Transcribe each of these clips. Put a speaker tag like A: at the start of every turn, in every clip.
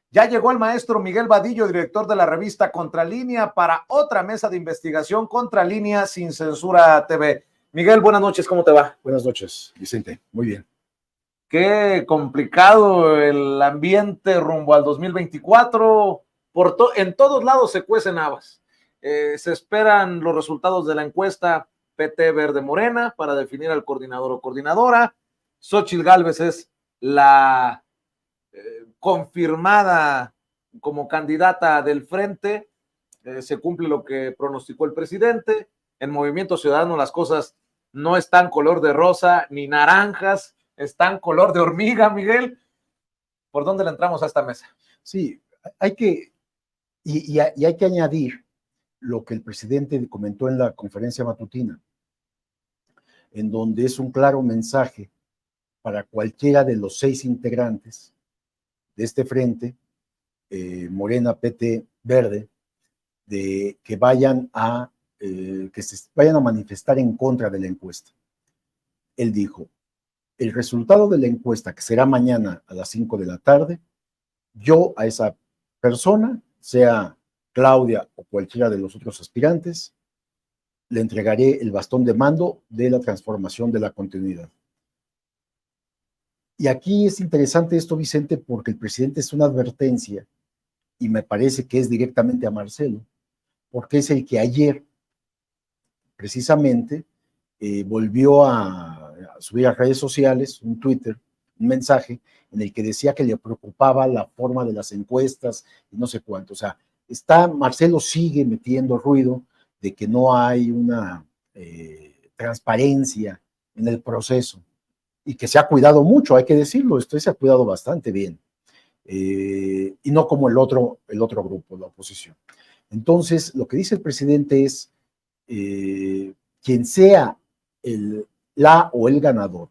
A: Ya llegó el maestro Miguel Vadillo, director de la revista Contralínea, para otra mesa de investigación Contralínea sin Censura TV. Miguel, buenas noches, ¿cómo te va?
B: Buenas noches, Vicente, muy bien.
A: Qué complicado el ambiente rumbo al 2024. En todos lados se cuecen habas. Se esperan los resultados de la encuesta PT Verde Morena para definir al coordinador o coordinadora. Xóchitl Gálvez es la confirmada como candidata del frente. Se cumple lo que pronosticó el presidente. En Movimiento Ciudadano las cosas no están color de rosa ni naranjas, están color de hormiga, Miguel. ¿Por dónde le entramos a esta mesa?
B: Sí, hay que, y hay que añadir lo que el presidente comentó en la conferencia matutina, en donde es un claro mensaje para cualquiera de los 6 integrantes de este frente, Morena, PT, Verde, de que vayan a manifestar en contra de la encuesta. Él dijo, el resultado de la encuesta, que será mañana a las 5 de la tarde, yo a esa persona, sea Claudia o cualquiera de los otros aspirantes, le entregaré el bastón de mando de la transformación de la continuidad. Y aquí es interesante esto, Vicente, porque el presidente es una advertencia, y me parece que es directamente a Marcelo, porque es el que ayer, precisamente, volvió a subir a redes sociales, un Twitter, un mensaje en el que decía que le preocupaba la forma de las encuestas y no sé cuánto. O sea, Marcelo sigue metiendo ruido de que no hay una transparencia en el proceso y que se ha cuidado mucho, hay que decirlo, esto se ha cuidado bastante bien. Y no como el otro grupo, la oposición. Entonces, lo que dice el presidente es, quien sea la o el ganador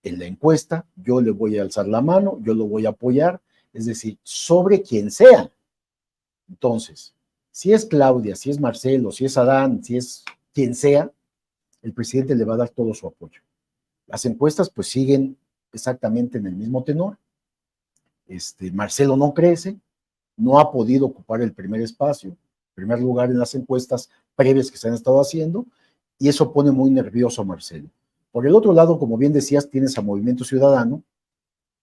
B: en la encuesta, yo le voy a alzar la mano, yo lo voy a apoyar, es decir, sobre quien sea. Entonces, si es Claudia, si es Marcelo, si es Adán, si es quien sea, el presidente le va a dar todo su apoyo. Las encuestas pues siguen exactamente en el mismo tenor. Marcelo no crece, no ha podido ocupar el primer espacio, primer lugar en las encuestas previas que se han estado haciendo, y eso pone muy nervioso a Marcelo. Por el otro lado, como bien decías, tienes a Movimiento Ciudadano,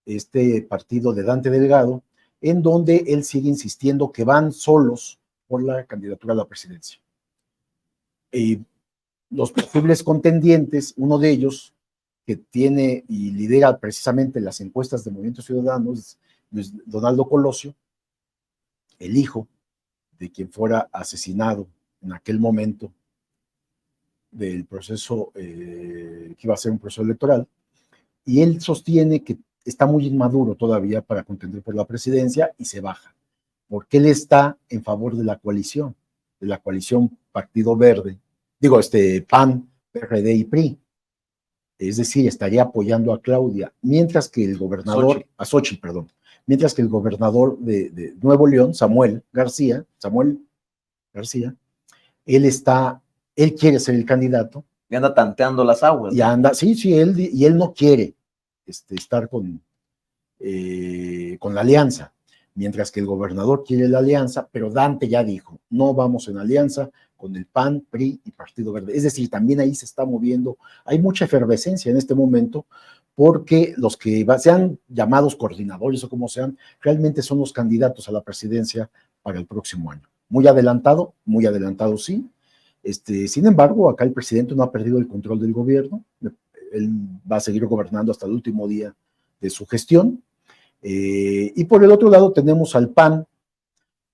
B: este partido de Dante Delgado, en donde él sigue insistiendo que van solos por la candidatura a la presidencia. Los posibles contendientes, uno de ellos, que tiene y lidera precisamente las encuestas de Movimiento Ciudadano, es Donaldo Colosio, el hijo de quien fuera asesinado en aquel momento del proceso, que iba a ser un proceso electoral, y él sostiene que está muy inmaduro todavía para contender por la presidencia y se baja, porque él está en favor de la coalición Partido Verde, PAN, PRD y PRI, es decir, estaría apoyando a Claudia, mientras que el gobernador, Xóchitl, perdón, mientras que el gobernador de Nuevo León, Samuel García, él quiere ser el candidato.
A: Y anda tanteando las aguas.
B: Y anda, él no quiere estar con la alianza, mientras que el gobernador quiere la alianza, pero Dante ya dijo, no vamos en alianza con el PAN, PRI y Partido Verde. Es decir, también ahí se está moviendo, hay mucha efervescencia en este momento, porque los que sean llamados coordinadores o como sean, realmente son los candidatos a la presidencia para el próximo año. Muy adelantado sí. Sin embargo, acá el presidente no ha perdido el control del gobierno, él va a seguir gobernando hasta el último día de su gestión. Y por el otro lado tenemos al PAN,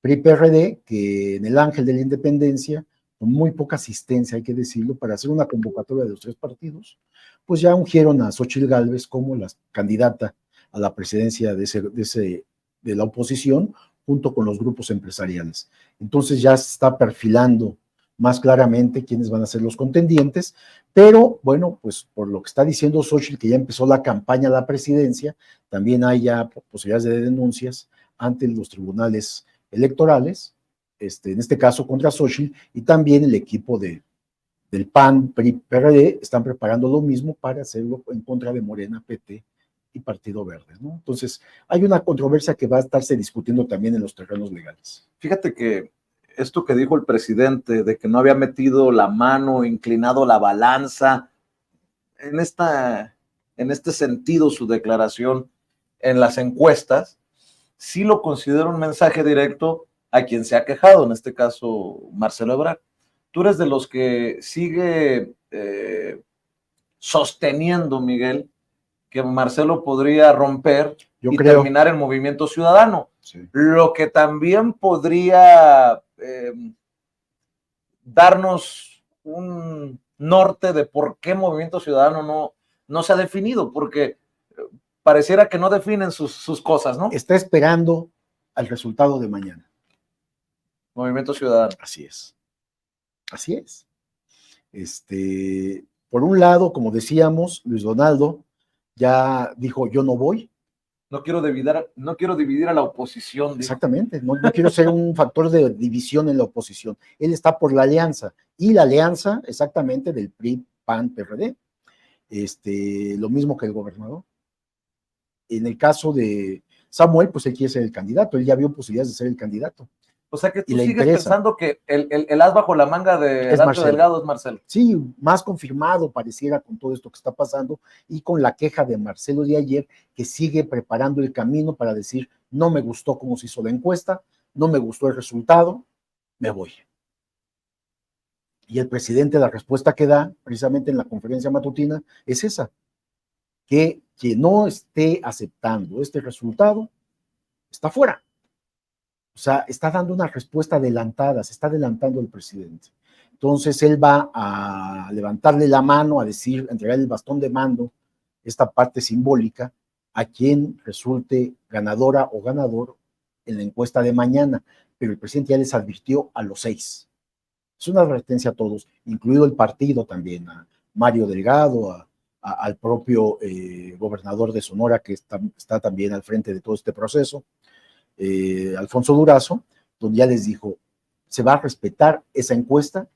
B: PRI-PRD, que en el Ángel de la Independencia, con muy poca asistencia, hay que decirlo, para hacer una convocatoria de los 3 partidos, pues ya ungieron a Xóchitl Gálvez como la candidata a la presidencia de la oposición, junto con los grupos empresariales. Entonces ya se está perfilando más claramente quiénes van a ser los contendientes, pero bueno, pues por lo que está diciendo Xóchitl, que ya empezó la campaña a la presidencia, también hay ya posibilidades de denuncias ante los tribunales electorales, en este caso contra Xóchitl, y también el equipo del PAN, PRI, PRD, están preparando lo mismo para hacerlo en contra de Morena, PT y Partido Verde, ¿no? Entonces, hay una controversia que va a estarse discutiendo también en los terrenos legales.
A: Fíjate que esto que dijo el presidente de que no había metido la mano, inclinado la balanza, en este sentido su declaración en las encuestas, sí lo considero un mensaje directo a quien se ha quejado, en este caso Marcelo Ebrard. Tú eres de los que sigue sosteniendo, Miguel, que Marcelo podría romper y terminar el Movimiento Ciudadano, sí. Lo que también podría darnos un norte de por qué Movimiento Ciudadano no se ha definido, porque pareciera que no definen sus cosas, ¿no?
B: Está esperando al resultado de mañana.
A: Movimiento Ciudadano.
B: Así es. Así es. Por un lado, como decíamos, Luis Donaldo ya dijo, yo no voy.
A: No quiero dividir a la oposición. Digo.
B: Exactamente, no quiero ser un factor de división en la oposición. Él está por la alianza, y la alianza exactamente del PRI, PAN, PRD. Lo mismo que el gobernador. En el caso de Samuel, pues él quiere ser el candidato, él ya vio posibilidades de ser el candidato.
A: O sea que tú sigues pensando que el as bajo la manga de Dante Delgado es Marcelo.
B: Sí, más confirmado pareciera con todo esto que está pasando y con la queja de Marcelo de ayer, que sigue preparando el camino para decir, no me gustó cómo se hizo la encuesta, no me gustó el resultado, me voy. Y el presidente, la respuesta que da precisamente en la conferencia matutina es esa, que quien no esté aceptando este resultado está fuera. O sea, está dando una respuesta adelantada, se está adelantando el presidente. Entonces él va a levantarle la mano, a decir, a entregar el bastón de mando, esta parte simbólica, a quien resulte ganadora o ganador en la encuesta de mañana. Pero el presidente ya les advirtió a los 6. Es una advertencia a todos, incluido el partido también, a Mario Delgado, al propio gobernador de Sonora, que está también al frente de todo este proceso. Alfonso Durazo, donde ya les dijo, se va a respetar esa encuesta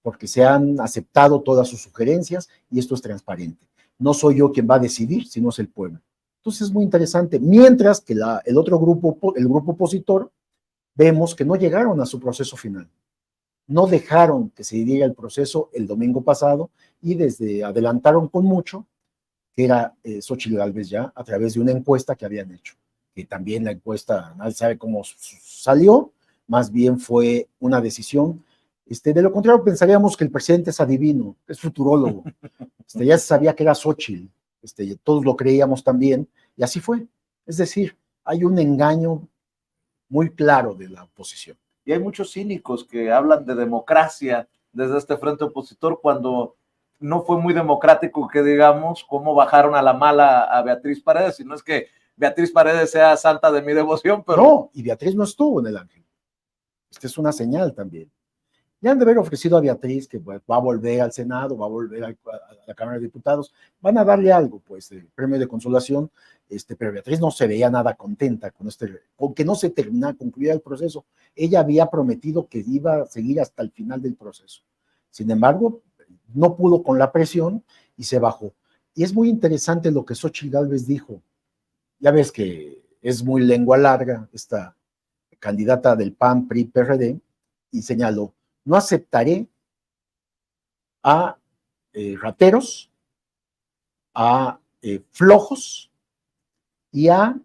B: porque se han aceptado todas sus sugerencias y esto es transparente. No soy yo quien va a decidir, sino es el pueblo. Entonces es muy interesante. Mientras que el otro grupo, el grupo opositor, vemos que no llegaron a su proceso final. No dejaron que se diera el proceso el domingo pasado y desde adelantaron con mucho, que era Xóchitl Gálvez ya, a través de una encuesta que habían hecho. Que también la encuesta, nadie sabe cómo salió, más bien fue una decisión. De lo contrario, pensaríamos que el presidente es adivino, es futurólogo. Ya se sabía que era Xóchitl, todos lo creíamos también, y así fue. Es decir, hay un engaño muy claro de la oposición.
A: Y hay muchos cínicos que hablan de democracia desde este frente opositor cuando no fue muy democrático que digamos cómo bajaron a la mala a Beatriz Paredes, sino es que Beatriz Paredes sea santa de mi devoción, pero...
B: No, y Beatriz no estuvo en el Ángel. Esta es una señal también. Ya han de haber ofrecido a Beatriz que va a volver al Senado, va a volver a la Cámara de Diputados, van a darle algo, pues, el premio de consolación, pero Beatriz no se veía nada contenta con que no se concluyera el proceso. Ella había prometido que iba a seguir hasta el final del proceso. Sin embargo, no pudo con la presión y se bajó. Y es muy interesante lo que Xóchitl Gálvez dijo. Ya ves que es muy lengua larga esta candidata del PAN, PRI, PRD, y señaló, no aceptaré a rateros, a flojos y a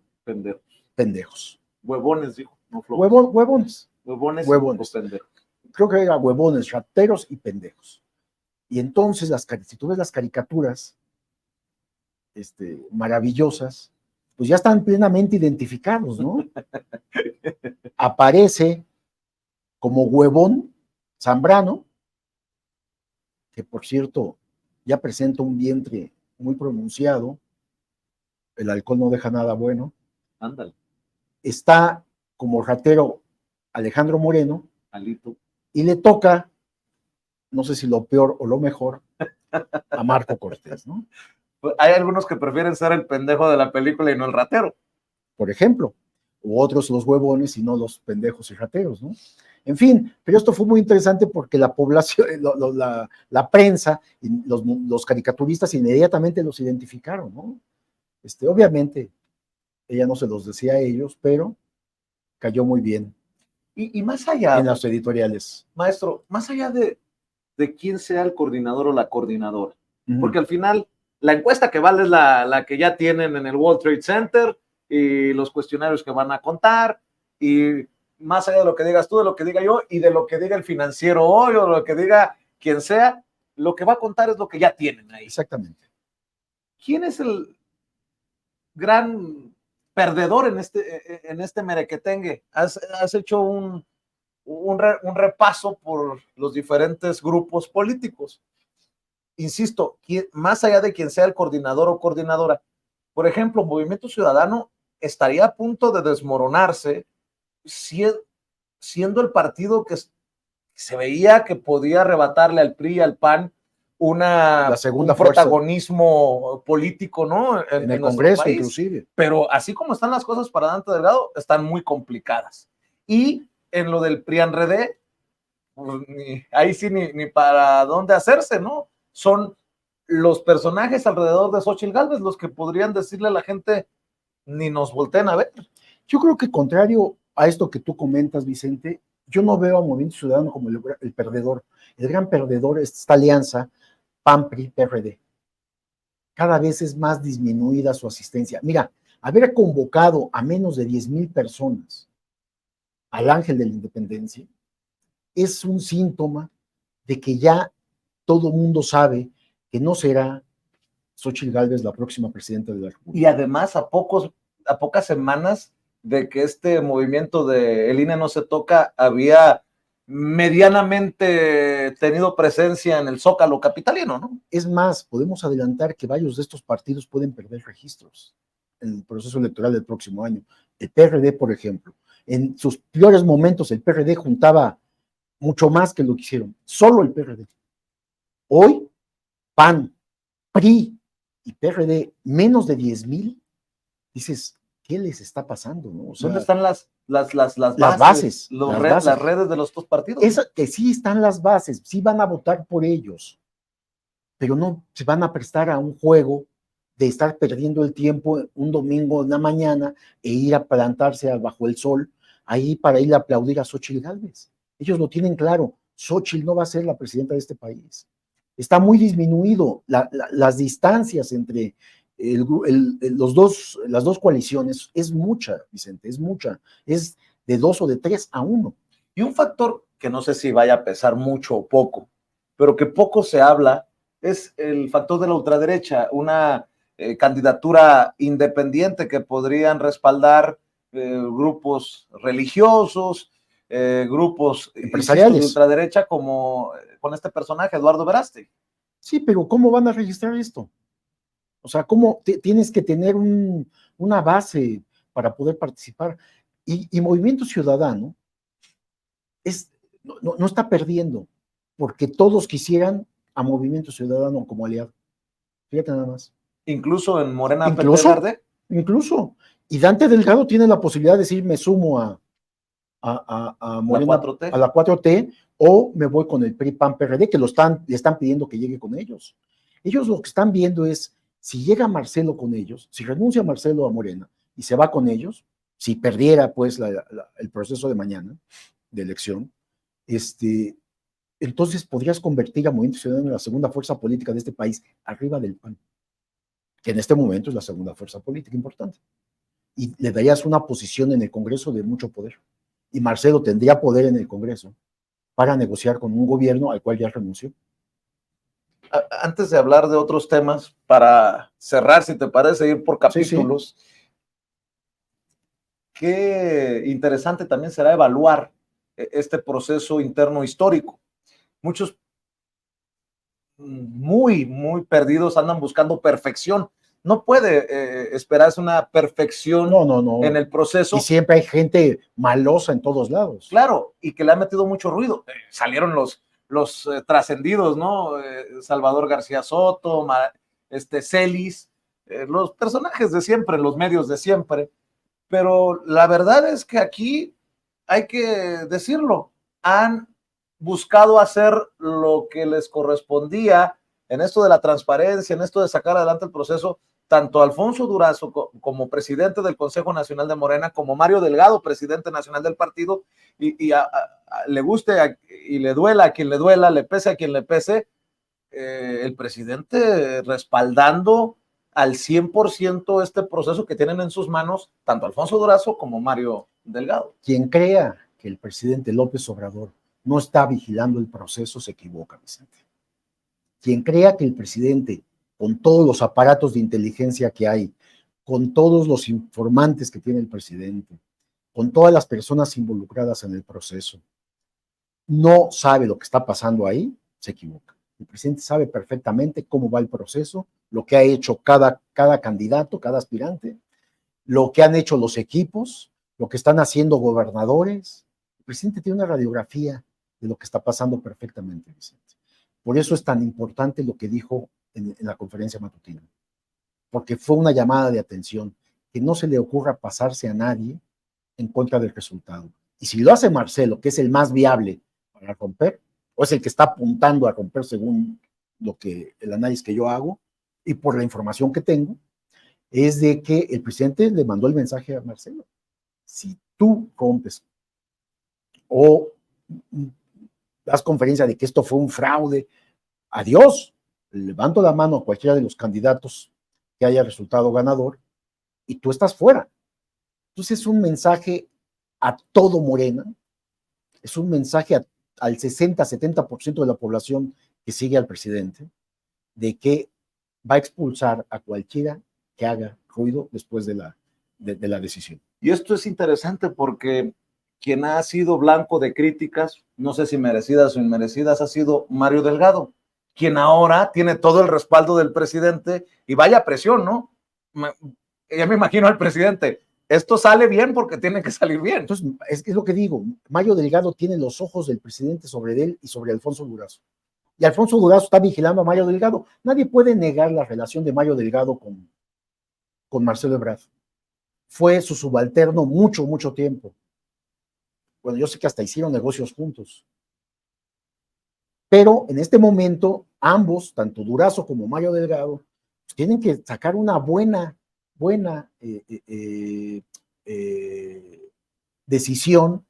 B: pendejos.
A: Huevones, dijo. No flojos.
B: Huevones.
A: Huevones.
B: Pendejos. Creo que era huevones, rateros y pendejos. Y entonces, si tú ves las caricaturas maravillosas, pues ya están plenamente identificados, ¿no? Aparece como huevón Zambrano, que por cierto ya presenta un vientre muy pronunciado, el alcohol no deja nada bueno.
A: Ándale.
B: Está como ratero Alejandro Moreno,
A: Alito,
B: y le toca, no sé si lo peor o lo mejor, a Marco Cortés, ¿no?
A: Hay algunos que prefieren ser el pendejo de la película y no el ratero.
B: Por ejemplo, u otros los huevones y no los pendejos y rateros, ¿no? En fin, pero esto fue muy interesante porque la población, la prensa y los caricaturistas inmediatamente los identificaron, ¿no? Obviamente, ella no se los decía a ellos, pero cayó muy bien
A: Y más allá,
B: en las editoriales.
A: maestro, más allá de quién sea el coordinador o la coordinadora,
B: Ujú.
A: porque al final la encuesta que vale es la que ya tienen en el World Trade Center y los cuestionarios que van a contar, y más allá de lo que digas tú, de lo que diga yo y de lo que diga el financiero hoy o lo que diga quien sea, lo que va a contar es lo que ya tienen ahí.
B: Exactamente.
A: ¿Quién es el gran perdedor en este merequetengue? Has hecho un repaso por los diferentes grupos políticos. Insisto, más allá de quien sea el coordinador o coordinadora, por ejemplo, Movimiento Ciudadano estaría a punto de desmoronarse siendo el partido que se veía que podía arrebatarle al PRI y al PAN
B: La segunda
A: un
B: fuerza
A: protagonismo político, ¿no?
B: en el
A: En nuestro
B: Congreso,
A: país.
B: inclusive.
A: Pero así como están las cosas para Dante Delgado, están muy complicadas. Y en lo del PRIANRED, pues, ahí sí ni para dónde hacerse, ¿no? Son los personajes alrededor de Xóchitl Gálvez los que podrían decirle a la gente, ni nos volteen a ver.
B: Yo creo que contrario a esto que tú comentas, Vicente, yo no veo a Movimiento Ciudadano como el perdedor. El gran perdedor es esta alianza PAN-PRI-PRD. Cada vez es más disminuida su asistencia. Mira, haber convocado a menos de 10,000 personas al Ángel de la Independencia es un síntoma de que ya todo mundo sabe que no será Xóchitl Gálvez la próxima presidenta de la República.
A: Y además a pocas semanas de que este movimiento de El INE no se toca había medianamente tenido presencia en el Zócalo capitalino, ¿no?
B: Es más, podemos adelantar que varios de estos partidos pueden perder registros en el proceso electoral del próximo año. El PRD, por ejemplo, en sus peores momentos el PRD juntaba mucho más que lo que hicieron, solo el PRD. Hoy, PAN, PRI y PRD, menos de 10,000, dices, ¿qué les está pasando? ¿No? O sea,
A: ¿dónde están las
B: bases?
A: las redes de los dos partidos?
B: Es que sí están las bases, sí van a votar por ellos, pero no se van a prestar a un juego de estar perdiendo el tiempo un domingo en la mañana e ir a plantarse bajo el sol ahí para ir a aplaudir a Xóchitl Gálvez. Ellos lo tienen claro, Xóchitl no va a ser la presidenta de este país. Está muy disminuido las distancias entre las dos coaliciones, es mucha, Vicente, es mucha, es de 2 o de 3-1.
A: Y un factor que no sé si vaya a pesar mucho o poco, pero que poco se habla, es el factor de la ultraderecha, una candidatura independiente que podrían respaldar grupos religiosos, grupos
B: empresariales,
A: insisto, de ultraderecha, como con este personaje, Eduardo Verástegui.
B: Sí, pero ¿cómo van a registrar esto? O sea, ¿cómo tienes que tener una base para poder participar? Y Movimiento Ciudadano no está perdiendo, porque todos quisieran a Movimiento Ciudadano como aliado. Fíjate nada más.
A: Incluso en Morena
B: Incluso,
A: PT Verde.
B: incluso. Y Dante Delgado tiene la posibilidad de decir, me sumo a Morena, a la 4T, o me voy con el PRI, PAN, PRD, que le están pidiendo que llegue con ellos. Ellos lo que están viendo es, si llega Marcelo con ellos, si renuncia Marcelo a Morena y se va con ellos, si perdiera pues el proceso de mañana de elección, entonces podrías convertir a Movimiento Ciudadano en la segunda fuerza política de este país, arriba del PAN, que en este momento es la segunda fuerza política importante. Y le darías una posición en el Congreso de mucho poder. Y Marcelo tendría poder en el Congreso para negociar con un gobierno al cual ya renunció.
A: Antes de hablar de otros temas, para cerrar, si te parece, ir por capítulos, sí. Qué interesante también será evaluar este proceso interno histórico. Muchos muy perdidos andan buscando perfección. No puede esperarse una perfección
B: no.
A: en el proceso.
B: Y siempre hay gente malosa en todos lados.
A: Claro, y que le ha metido mucho ruido. Salieron los trascendidos, ¿no? Salvador García Soto, Celis, los personajes de siempre, los medios de siempre. Pero la verdad es que aquí hay que decirlo, han buscado hacer lo que les correspondía en esto de la transparencia, en esto de sacar adelante el proceso tanto Alfonso Durazo como presidente del Consejo Nacional de Morena, como Mario Delgado, presidente nacional del partido, y le guste y le duela a quien le duela, le pese a quien le pese, el presidente respaldando al 100% este proceso que tienen en sus manos tanto Alfonso Durazo como Mario Delgado.
B: Quien crea que el presidente López Obrador no está vigilando el proceso se equivoca, Vicente. Quien crea que el presidente, con todos los aparatos de inteligencia que hay, con todos los informantes que tiene el presidente, con todas las personas involucradas en el proceso, no sabe lo que está pasando ahí, se equivoca. El presidente sabe perfectamente cómo va el proceso, lo que ha hecho cada candidato, cada aspirante, lo que han hecho los equipos, lo que están haciendo gobernadores. El presidente tiene una radiografía de lo que está pasando perfectamente, Vicente. Por eso es tan importante lo que dijo en la conferencia matutina, porque fue una llamada de atención, que no se le ocurra pasarse a nadie en contra del resultado. Y si lo hace Marcelo, que es el más viable para romper, o es el que está apuntando a romper según el análisis que yo hago y por la información que tengo, es de que el presidente le mandó el mensaje a Marcelo. Si tú rompes o das conferencia de que esto fue un fraude, adiós, levanto la mano a cualquiera de los candidatos que haya resultado ganador y tú estás fuera. Entonces es un mensaje a todo Morena, es un mensaje al 60-70% de la población que sigue al presidente, de que va a expulsar a cualquiera que haga ruido después de la decisión.
A: Y esto es interesante porque quien ha sido blanco de críticas, no sé si merecidas o inmerecidas, ha sido Mario Delgado, quien ahora tiene todo el respaldo del presidente y vaya presión, ¿no? Ya me imagino al presidente, esto sale bien porque tiene que salir bien.
B: Entonces, es lo que digo, Mario Delgado tiene los ojos del presidente sobre él y sobre Alfonso Durazo. Y Alfonso Durazo está vigilando a Mario Delgado. Nadie puede negar la relación de Mario Delgado con Marcelo Ebrard. Fue su subalterno mucho tiempo. Bueno, yo sé que hasta hicieron negocios juntos. Pero en este momento, ambos, tanto Durazo como Mario Delgado, pues tienen que sacar una buena decisión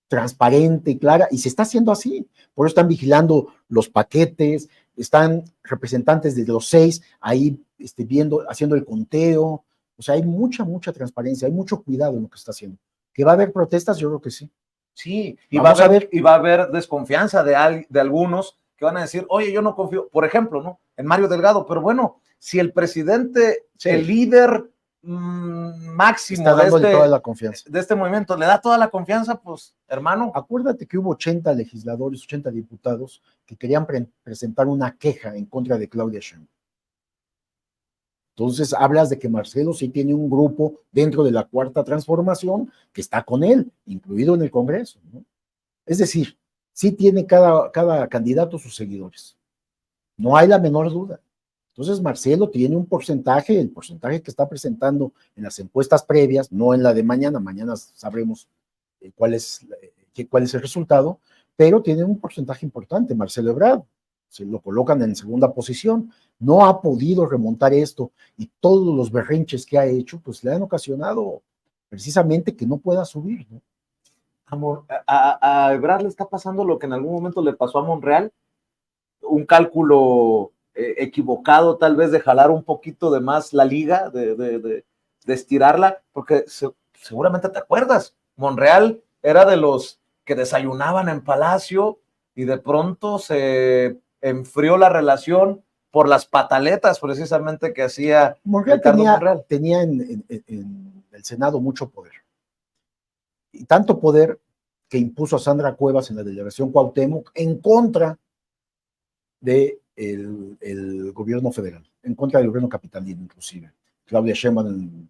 B: transparente y clara, y se está haciendo así. Por eso están vigilando los paquetes, están representantes de los 6 ahí viendo, haciendo el conteo. O sea, hay mucha transparencia, hay mucho cuidado en lo que se está haciendo. ¿Que va a haber protestas? Yo creo que sí.
A: Sí, y va a haber desconfianza de algunos que van a decir, oye, yo no confío, por ejemplo, ¿no? En Mario Delgado, pero bueno, si el presidente, sí, el líder máximo
B: está dándole toda la confianza
A: de este movimiento, le da toda la confianza, pues, hermano.
B: Acuérdate que hubo 80 legisladores, 80 diputados que querían presentar una queja en contra de Claudia Sheinbaum. Entonces hablas de que Marcelo sí tiene un grupo dentro de la Cuarta Transformación que está con él, incluido en el Congreso, ¿no? Es decir, sí tiene cada candidato sus seguidores. No hay la menor duda. Entonces Marcelo tiene un porcentaje, el porcentaje que está presentando en las encuestas previas, no en la de mañana sabremos cuál es el resultado, pero tiene un porcentaje importante. Marcelo Ebrard se lo colocan en segunda posición, no ha podido remontar esto y todos los berrinches que ha hecho, pues le han ocasionado precisamente que no pueda subir, ¿no?
A: Amor, a Ebrard le está pasando lo que en algún momento le pasó a Monreal, un cálculo equivocado tal vez de jalar un poquito de más la liga, de estirarla, porque seguramente te acuerdas, Monreal era de los que desayunaban en Palacio y de pronto se enfrió la relación por las pataletas precisamente que hacía
B: Ricardo Monreal. Tenía en el Senado mucho poder. Y tanto poder que impuso a Sandra Cuevas en la delegación Cuauhtémoc en contra del gobierno federal, en contra del gobierno capitalino inclusive. Claudia Sheinbaum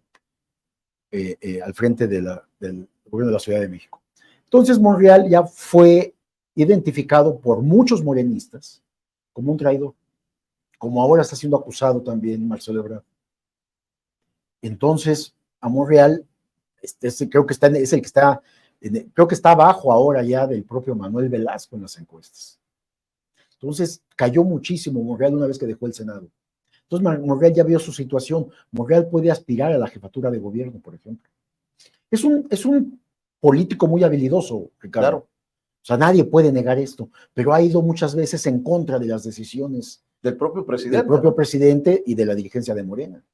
B: al frente del gobierno de la Ciudad de México. Entonces Monreal ya fue identificado por muchos morenistas como un traidor, como ahora está siendo acusado también Marcelo Ebrard. Entonces, a Monreal, creo que creo que está abajo ahora ya del propio Manuel Velasco en las encuestas. Entonces, cayó muchísimo Monreal una vez que dejó el Senado. Entonces Monreal ya vio su situación. Monreal puede aspirar a la jefatura de gobierno, por ejemplo. Es un político muy habilidoso, Ricardo.
A: Claro.
B: O sea, nadie puede negar esto, pero ha ido muchas veces en contra de las decisiones
A: del propio presidente.
B: Del propio presidente y de la dirigencia de Morena.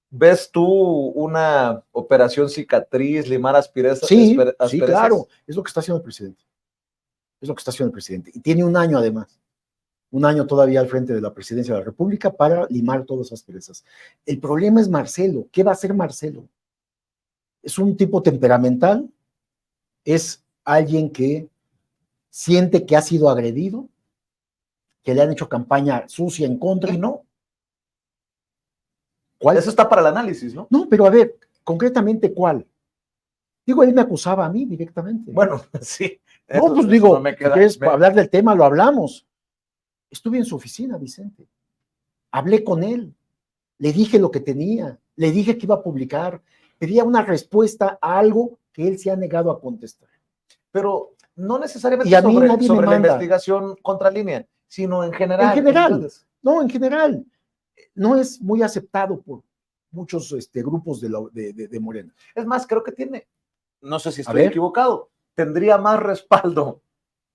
A: ¿Ves tú una operación cicatriz, limar asperezas?
B: Sí, sí, claro. Es lo que está haciendo el presidente. Es lo que está haciendo el presidente. Y tiene un año además. Un año todavía al frente de la presidencia de la República para limar todas esas asperezas. El problema es Marcelo. ¿Qué va a hacer Marcelo? Es un tipo temperamental. Es alguien que siente que ha sido agredido, que le han hecho campaña sucia en contra.
A: Y no.
B: ¿Cuál?
A: Eso está para el análisis, ¿no?
B: No, pero a ver, concretamente, ¿cuál? Digo, él me acusaba a mí directamente.
A: Bueno, sí.
B: No, pues digo, no si quieres hablar del tema, lo hablamos. Estuve en su oficina, Vicente. Hablé con él. Le dije lo que tenía. Le dije que iba a publicar. Pedía una respuesta a algo que él se ha negado a contestar.
A: Pero no necesariamente
B: sobre
A: la investigación contralínea, sino en general.
B: En general. No, en general. No es muy aceptado por muchos grupos de Morena.
A: Es más, creo que tiene, no sé si estoy equivocado, tendría más respaldo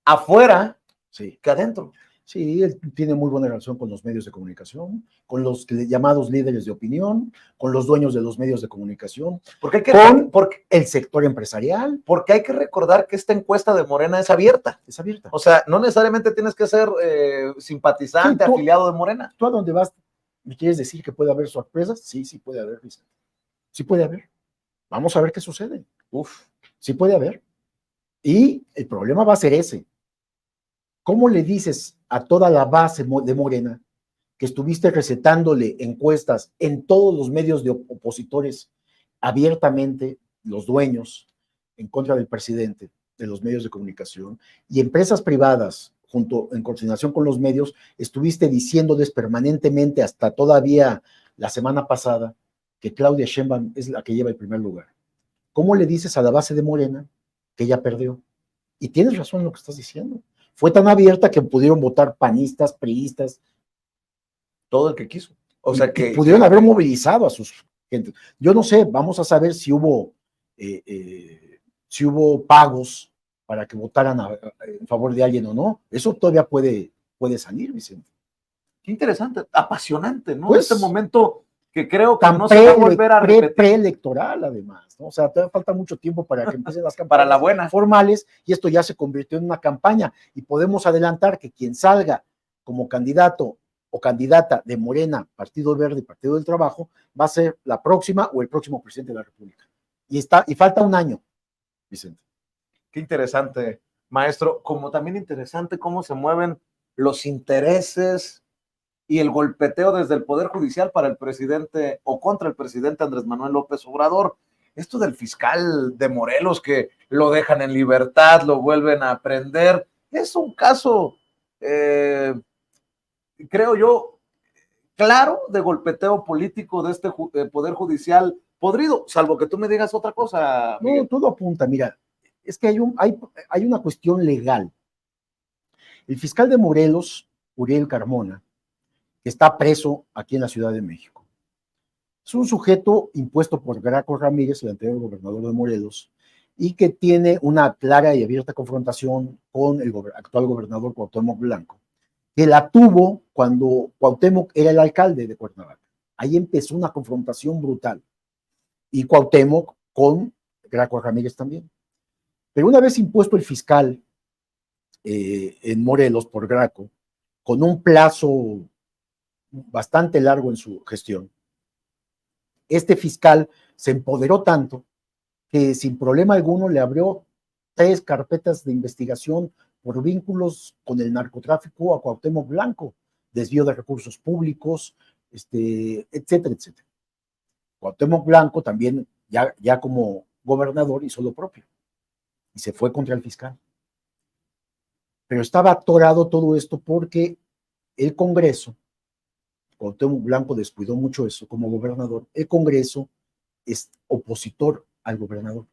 A: afuera que adentro.
B: Sí, él tiene muy buena relación con los medios de comunicación, con los llamados líderes de opinión, con los dueños de los medios de comunicación, con el sector empresarial.
A: Porque hay que recordar que esta encuesta de Morena es abierta.
B: Es abierta.
A: O sea, no necesariamente tienes que ser simpatizante, afiliado de Morena.
B: ¿Tú a dónde vas? ¿Me quieres decir que puede haber sorpresas? Sí, sí puede haber, Vicente. Sí puede haber. Vamos a ver qué sucede. Sí puede haber. Y el problema va a ser ese. ¿Cómo le dices a toda la base de Morena que estuviste recetándole encuestas en todos los medios de opositores abiertamente, los dueños, en contra del presidente, de los medios de comunicación, y empresas privadas, en coordinación con los medios, estuviste diciéndoles permanentemente, hasta todavía la semana pasada, que Claudia Sheinbaum es la que lleva el primer lugar? ¿Cómo le dices a la base de Morena que ella perdió? Y tienes razón en lo que estás diciendo. Fue tan abierta que pudieron votar panistas, priistas.
A: Todo el que quiso. O sea que
B: pudieron haber movilizado a sus gentes. Yo no sé, vamos a saber si hubo pagos para que votaran en favor de alguien o no. Eso todavía puede salir, Vicente.
A: Qué interesante, apasionante, ¿no? Pues, este momento que creo que no
B: se va a volver a repetir. Preelectoral, además, ¿no? O sea, todavía falta mucho tiempo para que empiecen las campañas
A: para la buena.
B: Formales, y esto ya se convirtió en una campaña, y podemos adelantar que quien salga como candidato o candidata de Morena, Partido Verde y Partido del Trabajo, va a ser la próxima o el próximo presidente de la República. Y falta un año, Vicente.
A: Qué interesante, maestro. Como también interesante cómo se mueven los intereses y el golpeteo desde el Poder Judicial para el presidente o contra el presidente Andrés Manuel López Obrador. Esto del fiscal de Morelos que lo dejan en libertad, lo vuelven a prender, es un caso, creo yo, claro de golpeteo político de este Poder Judicial podrido, salvo que tú me digas otra cosa, Miguel.
B: No, todo apunta, mira, es que hay una cuestión legal. El fiscal de Morelos, Uriel Carmona, que está preso aquí en la Ciudad de México. Es un sujeto impuesto por Graco Ramírez, el anterior gobernador de Morelos, y que tiene una clara y abierta confrontación con el actual gobernador Cuauhtémoc Blanco, que la tuvo cuando Cuauhtémoc era el alcalde de Cuernavaca. Ahí empezó una confrontación brutal. Y Cuauhtémoc con Graco Ramírez también. Pero una vez impuesto el fiscal en Morelos por Graco, con un plazo bastante largo en su gestión, este fiscal se empoderó tanto que sin problema alguno le abrió 3 carpetas de investigación por vínculos con el narcotráfico a Cuauhtémoc Blanco, desvío de recursos públicos, etcétera, etcétera. Cuauhtémoc Blanco también, ya como gobernador, hizo lo propio y se fue contra el fiscal. Pero estaba atorado todo esto porque el Congreso, Cuauhtémoc Blanco descuidó mucho eso como gobernador, el Congreso es opositor al gobernador.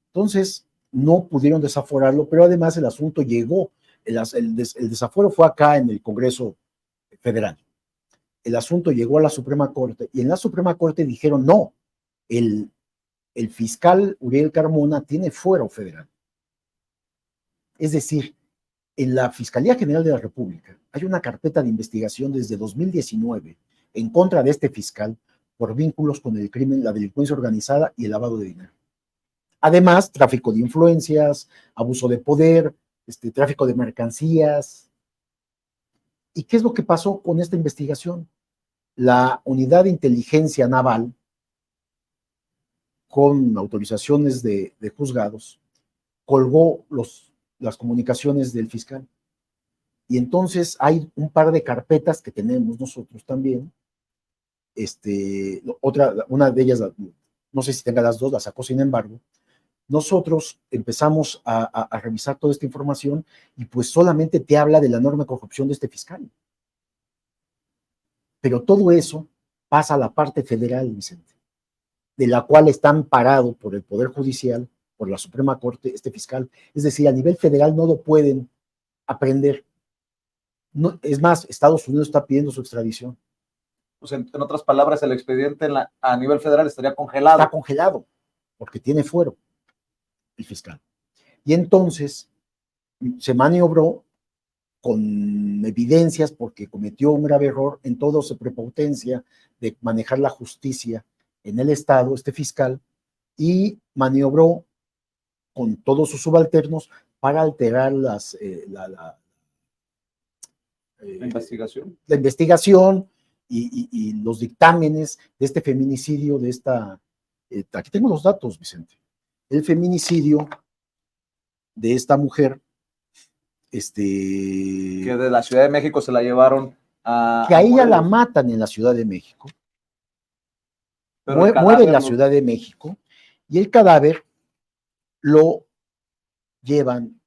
B: Entonces, no pudieron desaforarlo, pero además el asunto llegó, el desafuero fue acá en el Congreso Federal. el asunto llegó a la Suprema Corte y en la Suprema Corte dijeron no, el fiscal Uriel Carmona tiene fuero federal. Es decir, en la Fiscalía General de la República hay una carpeta de investigación desde 2019 en contra de este fiscal por vínculos con el crimen, la delincuencia organizada y el lavado de dinero. Además, tráfico de influencias, abuso de poder, tráfico de mercancías. ¿Y qué es lo que pasó con esta investigación? La Unidad de Inteligencia Naval, con autorizaciones de juzgados, colgó las comunicaciones del fiscal. Y entonces hay un par de carpetas que tenemos nosotros también. Una de ellas, no sé si tenga las dos, la sacó sin embargo. Nosotros empezamos a revisar toda esta información y pues solamente te habla de la enorme corrupción de este fiscal. Pero todo eso pasa a la parte federal, Vicente, de la cual está amparado por el Poder Judicial, por la Suprema Corte, este fiscal. Es decir, a nivel federal no lo pueden aprender. No, es más, Estados Unidos está pidiendo su extradición.
A: Pues en otras palabras, el expediente a nivel federal estaría congelado.
B: Está congelado, porque tiene fuero el fiscal. Y entonces se maniobró con evidencias porque cometió un grave error en toda su prepotencia de manejar la justicia en el Estado, este fiscal, y maniobró con todos sus subalternos para alterar la investigación y los dictámenes de este feminicidio, de esta... aquí tengo los datos, Vicente. El feminicidio de esta mujer,
A: que de la Ciudad de México se la llevaron
B: que a ella la matan en la Ciudad de México, muere en la Ciudad de México, y el cadáver lo llevan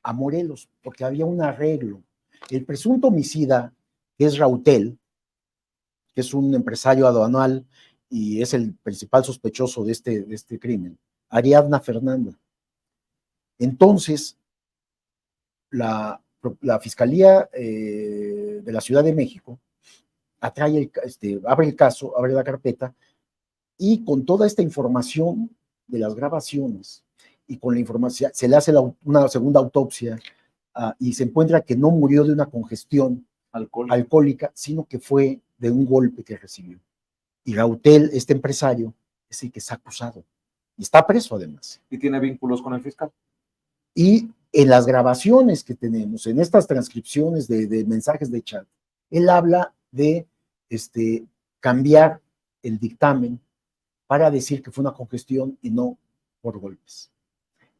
B: a Morelos, porque había un arreglo. El presunto homicida, que es Rautel, que es un empresario aduanal y es el principal sospechoso de este crimen, Ariadna Fernanda. Entonces, la Fiscalía de la Ciudad de México abre el caso, abre la carpeta, y con toda esta información de las grabaciones y con la información, se le hace una segunda autopsia y se encuentra que no murió de una congestión alcohólica, sino que fue de un golpe que recibió. Y Rautel, este empresario, es el que está acusado y está preso además.
A: Y tiene vínculos con el fiscal.
B: Y en las grabaciones que tenemos, en estas transcripciones de mensajes de chat, él habla de cambiar el dictamen para decir que fue una congestión y no por golpes.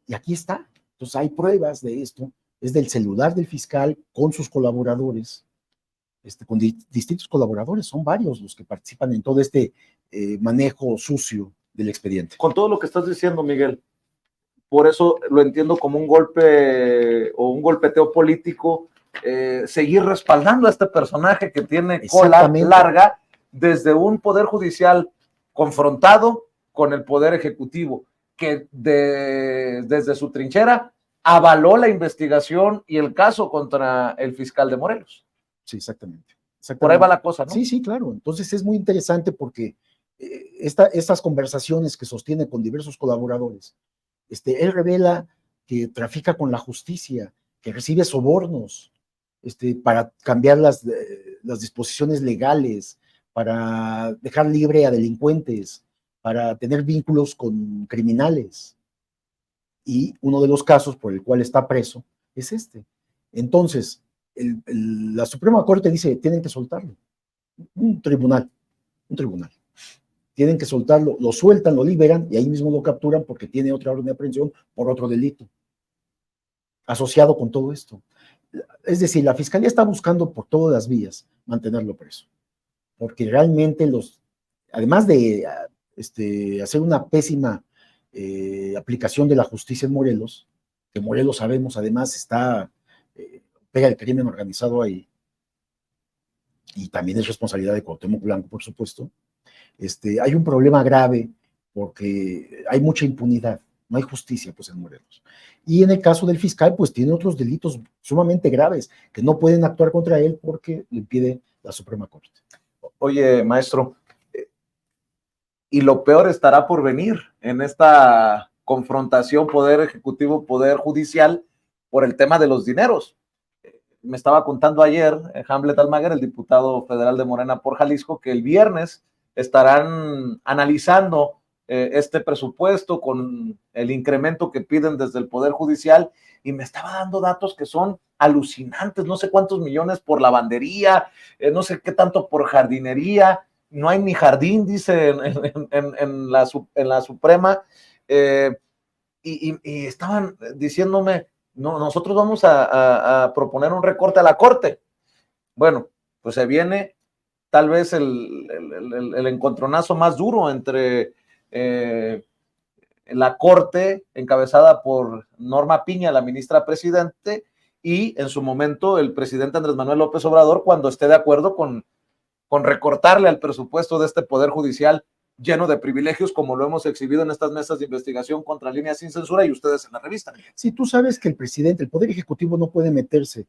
B: Y aquí está. Entonces hay pruebas de esto. Es del celular del fiscal con sus colaboradores, con distintos colaboradores. Son varios los que participan en todo este manejo sucio del expediente.
A: Con todo lo que estás diciendo, Miguel, por eso lo entiendo como un golpe o un golpeteo político, seguir respaldando a este personaje que tiene cola larga desde un poder judicial confrontado con el poder ejecutivo, que desde su trinchera avaló la investigación y el caso contra el fiscal de Morelos.
B: Sí, exactamente.
A: Por ahí va la cosa, ¿no?
B: Sí, sí, claro. Entonces es muy interesante porque estas conversaciones que sostiene con diversos colaboradores, él revela que trafica con la justicia, que recibe sobornos para cambiar las disposiciones legales, para dejar libre a delincuentes, para tener vínculos con criminales. Y uno de los casos por el cual está preso es este. Entonces, la Suprema Corte dice, tienen que soltarlo. Un tribunal. Tienen que soltarlo, lo sueltan, lo liberan y ahí mismo lo capturan porque tiene otra orden de aprehensión por otro delito asociado con todo esto. Es decir, la Fiscalía está buscando por todas las vías mantenerlo preso, porque realmente además de hacer una pésima aplicación de la justicia en Morelos, que Morelos sabemos además pega el crimen organizado ahí, y también es responsabilidad de Cuauhtémoc Blanco, por supuesto. Hay un problema grave porque hay mucha impunidad, no hay justicia pues en Morelos. Y en el caso del fiscal, pues tiene otros delitos sumamente graves que no pueden actuar contra él porque le impide la Suprema Corte.
A: Oye, maestro, y lo peor estará por venir en esta confrontación poder ejecutivo, poder judicial por el tema de los dineros. Me estaba contando ayer Hamlet Almaguer, el diputado federal de Morena por Jalisco, que el viernes estarán analizando este presupuesto con el incremento que piden desde el Poder Judicial, y me estaba dando datos que son alucinantes, no sé cuántos millones por lavandería, no sé qué tanto por jardinería, no hay ni jardín, dice en la Suprema, y estaban diciéndome, no, nosotros vamos a proponer un recorte a la Corte. Bueno, pues se viene tal vez el encontronazo más duro entre la Corte, encabezada por Norma Piña, la ministra presidente, y en su momento el presidente Andrés Manuel López Obrador, cuando esté de acuerdo con recortarle al presupuesto de este Poder Judicial lleno de privilegios, como lo hemos exhibido en estas mesas de investigación contra Líneas Sin Censura y ustedes en la revista.
B: Sí, tú sabes que el presidente, el Poder Ejecutivo no puede meterse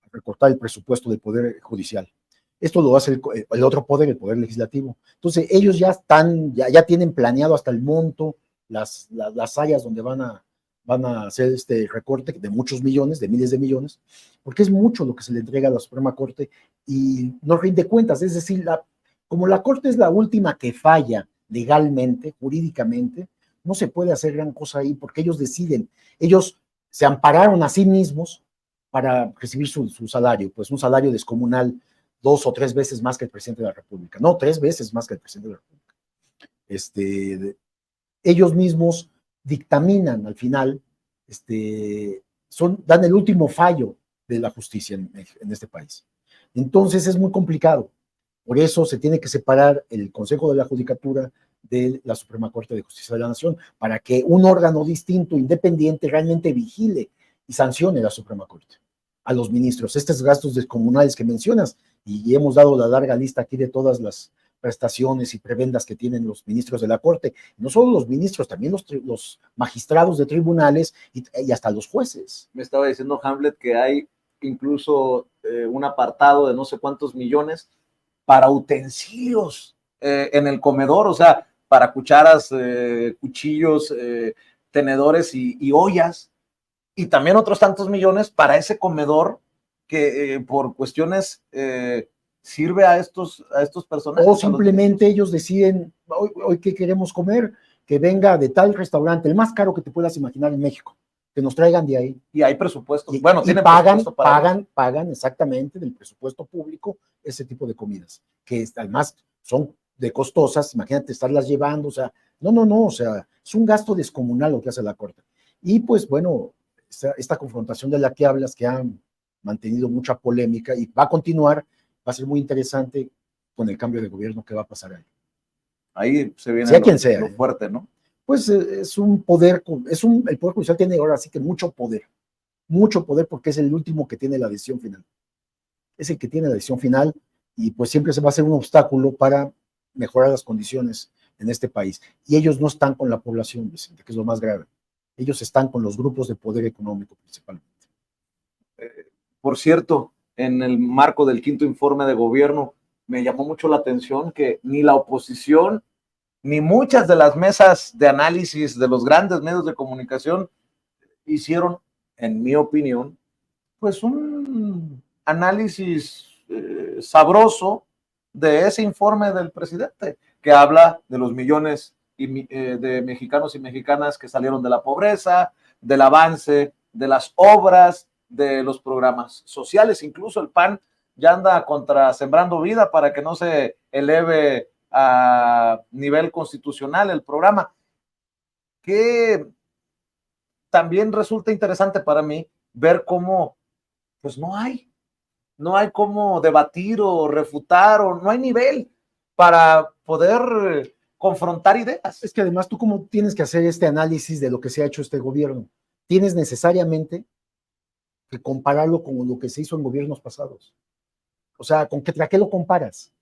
B: a recortar el presupuesto del Poder Judicial. Esto lo hace el otro poder, el Poder Legislativo. Entonces, ellos ya están, ya tienen planeado hasta el monto, las áreas donde van a hacer este recorte de muchos millones, de miles de millones, porque es mucho lo que se le entrega a la Suprema Corte y no rinde cuentas. Es decir, como la Corte es la última que falla legalmente, jurídicamente, no se puede hacer gran cosa ahí porque ellos deciden, ellos se ampararon a sí mismos para recibir su salario, pues un salario descomunal, 2 o 3 veces más que el presidente de la República, no, 3 veces más que el presidente de la República. Ellos mismos dictaminan al final, dan el último fallo de la justicia en este país. Entonces es muy complicado. Por eso se tiene que separar el Consejo de la Judicatura de la Suprema Corte de Justicia de la Nación, para que un órgano distinto, independiente, realmente vigile y sancione la Suprema Corte a los ministros. Estos gastos descomunales que mencionas, y hemos dado la larga lista aquí de todas las prestaciones y prebendas que tienen los ministros de la Corte, no solo los ministros, también los magistrados de tribunales y hasta los jueces.
A: Me estaba diciendo Hamlet que hay incluso un apartado de no sé cuántos millones para utensilios en el comedor, o sea, para cucharas, cuchillos, tenedores y ollas, y también otros tantos millones para ese comedor que por cuestiones sirve a estos personajes.
B: O simplemente ellos deciden, hoy qué queremos comer, que venga de tal restaurante, el más caro que te puedas imaginar en México, que nos traigan de ahí.
A: Y hay presupuesto.
B: Bueno, tienen presupuesto para pagan exactamente del presupuesto público ese tipo de comidas, que además son de costosas, imagínate estarlas llevando, o sea, no, o sea, es un gasto descomunal lo que hace la Corte. Y pues bueno, esta confrontación de la que hablas, que ha mantenido mucha polémica y va a continuar, va a ser muy interesante con el cambio de gobierno que va a pasar ahí.
A: Ahí se viene
B: sea quien sea,
A: lo fuerte, ¿no?
B: Pues es un poder, el Poder Judicial tiene ahora sí que mucho poder porque es el último que tiene la decisión final. Es el que tiene la decisión final y pues siempre se va a hacer un obstáculo para mejorar las condiciones en este país. Y ellos no están con la población, Vicente, que es lo más grave. Ellos están con los grupos de poder económico principalmente.
A: Por cierto, en el marco del quinto informe de gobierno, me llamó mucho la atención que ni la oposición ni muchas de las mesas de análisis de los grandes medios de comunicación hicieron, en mi opinión, pues un análisis sabroso de ese informe del presidente, que habla de los millones de mexicanos y mexicanas que salieron de la pobreza, del avance de las obras, de los programas sociales. Incluso el PAN ya anda contra Sembrando Vida para que no se eleve a nivel constitucional el programa, que también resulta interesante para mí ver cómo pues no hay cómo debatir o refutar, o no hay nivel para poder confrontar ideas.
B: Es que además tú cómo tienes que hacer este análisis de lo que se ha hecho este gobierno, tienes necesariamente que compararlo con lo que se hizo en gobiernos pasados. O sea, ¿contra qué lo comparas?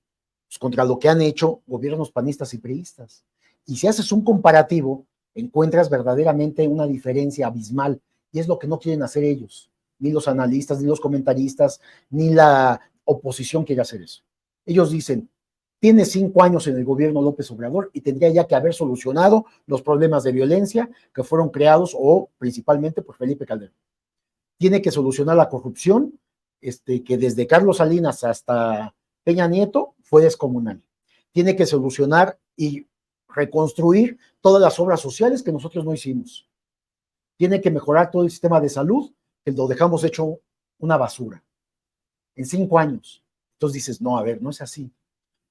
B: Pues contra lo que han hecho gobiernos panistas y priistas. Y si haces un comparativo, encuentras verdaderamente una diferencia abismal, y es lo que no quieren hacer ellos, ni los analistas, ni los comentaristas, ni la oposición quiere hacer eso. Ellos dicen, tiene 5 años en el gobierno López Obrador y tendría ya que haber solucionado los problemas de violencia que fueron creados o principalmente por Felipe Calderón. Tiene que solucionar la corrupción, que desde Carlos Salinas hasta Peña Nieto fue descomunal. Tiene que solucionar y reconstruir todas las obras sociales que nosotros no hicimos. Tiene que mejorar todo el sistema de salud, que lo dejamos hecho una basura en 5 años. Entonces dices, no, a ver, no es así.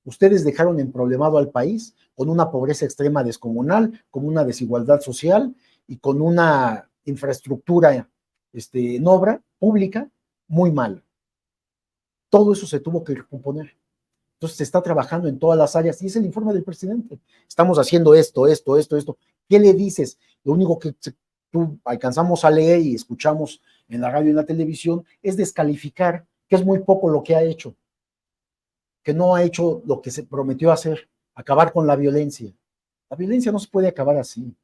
B: Ustedes dejaron emproblemado al país con una pobreza extrema descomunal, con una desigualdad social y con una infraestructura en obra pública muy mala. Todo eso se tuvo que recomponer. Entonces se está trabajando en todas las áreas y es el informe del presidente. Estamos haciendo esto. ¿Qué le dices? Lo único que tú alcanzamos a leer y escuchamos en la radio y en la televisión es descalificar, que es muy poco lo que ha hecho, que no ha hecho lo que se prometió hacer, acabar con la violencia. La violencia no se puede acabar así.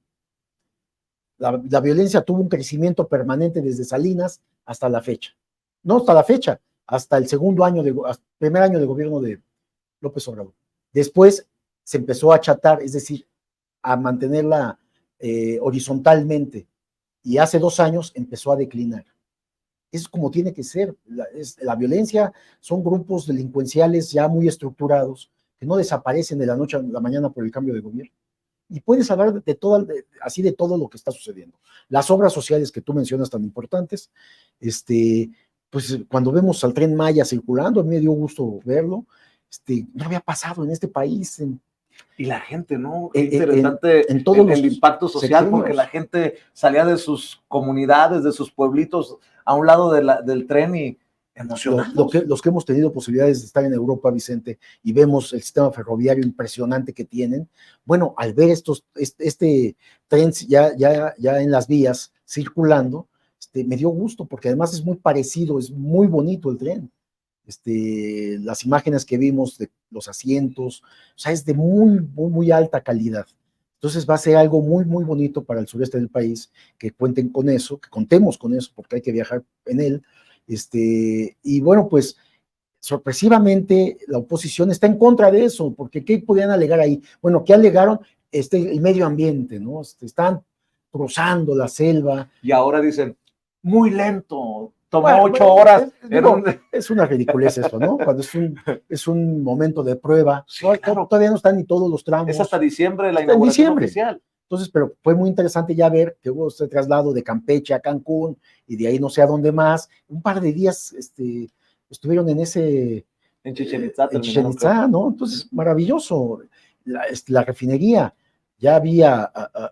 B: La violencia tuvo un crecimiento permanente desde Salinas hasta la fecha. No hasta la fecha, hasta el primer año de gobierno de López Obrador. Después se empezó a achatar, es decir, a mantenerla horizontalmente, y hace 2 años empezó a declinar. Es como tiene que ser. La violencia son grupos delincuenciales ya muy estructurados que no desaparecen de la noche a la mañana por el cambio de gobierno. Y puedes hablar así de todo lo que está sucediendo. Las obras sociales que tú mencionas tan importantes, pues cuando vemos al Tren Maya circulando, a mí me dio gusto verlo, no había pasado en este país.
A: Y la gente, ¿no? Qué interesante
B: en todos
A: el impacto social,
B: sexenios,
A: porque la gente salía de sus comunidades, de sus pueblitos, a un lado del tren y emocionados.
B: Los que hemos tenido posibilidades de estar en Europa, Vicente, y vemos el sistema ferroviario impresionante que tienen, bueno, al ver este tren ya en las vías circulando, me dio gusto, porque además es muy parecido, es muy bonito el tren. Las imágenes que vimos de los asientos, o sea, es de muy, muy, muy alta calidad. Entonces va a ser algo muy, muy bonito para el sureste del país, que cuenten con eso, que contemos con eso, porque hay que viajar en él. Y bueno, pues sorpresivamente la oposición está en contra de eso, porque ¿qué podían alegar ahí? Bueno, ¿qué alegaron? El medio ambiente, ¿no? Están cruzando la selva.
A: Y ahora dicen, muy lento, tomó 8 horas.
B: Es una ridiculez eso, ¿no? Cuando es un momento de prueba.
A: Sí, claro.
B: Todavía no están ni todos los tramos.
A: Es hasta diciembre la inauguración oficial.
B: Entonces, pero fue muy interesante ya ver que hubo este traslado de Campeche a Cancún y de ahí no sé a dónde más. Un par de días estuvieron en
A: Chichén Itzá.
B: En Chichén Itzá, ¿no? Entonces, maravilloso. La refinería. Ya había